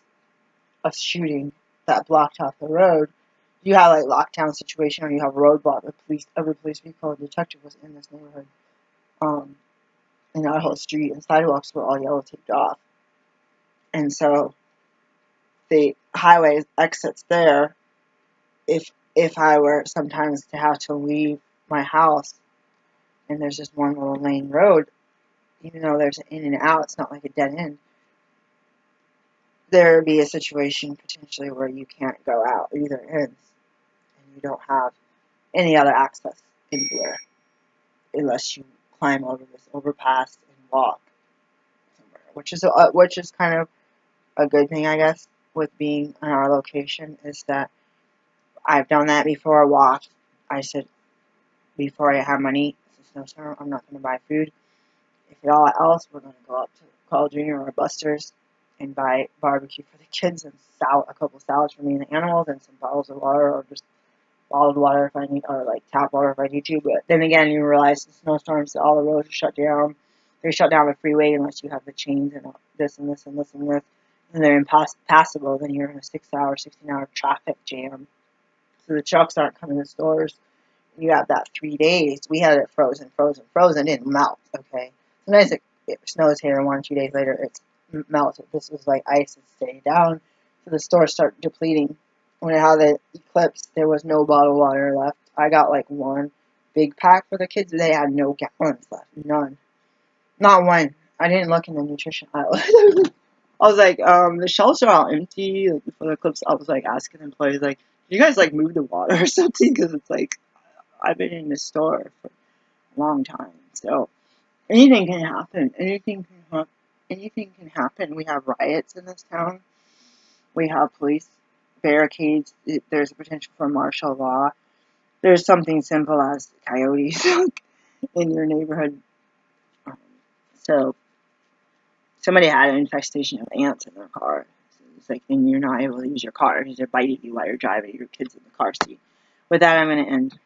a shooting that blocked off the road. You have like lockdown situation, or you have a roadblock. Every police vehicle and detective was in this neighborhood, in our whole street, and sidewalks were all yellow taped off. And so the highway exits there. If I were sometimes to have to leave my house, and there's just one little lane road, even though there's an in and out, it's not like a dead end. There would be a situation potentially where you can't go out either ends, and you don't have any other access anywhere unless you climb over this overpass and walk somewhere, which is kind of a good thing, I guess, with being in our location, is that I've done that before. Walked. I said, before I have money, it's a snowstorm, I'm not going to buy food. If at all else, we're going to go up to Carl Jr. or Buster's and buy barbecue for the kids and a couple salads for me and the animals, and some bottles of water, or just bottled water if I need, or like tap water if I need to. But then again, you realize the snowstorms, all the roads are shut down. They shut down the freeway unless you have the chains and this and this and this and this, and they're impassable. Then you're in a 6-hour, 16-hour traffic jam. So the trucks aren't coming to stores. You have that 3 days. We had it frozen, it didn't melt, okay? Sometimes it snows here, and 1 or 2 days later it's melted. This was like ice that stayed down, so the stores start depleting. When I had the eclipse, there was no bottled water left. I got like one big pack for the kids, but they had no gallons left. None. Not one. I didn't look in the nutrition aisle. I was like, the shelves are all empty. Like, before the eclipse, I was like asking employees, like, You guys like move the water or something? Because it's like I've been in the store for a long time, so anything can happen. Anything can happen. We have riots in this town. We have police barricades. There's a potential for martial law. There's something simple as coyotes in your neighborhood. So somebody had an infestation of ants in their car. So it's like, and you're not able to use your car because they're biting you while you're driving. Your kid's in the car seat. With that, I'm going to end.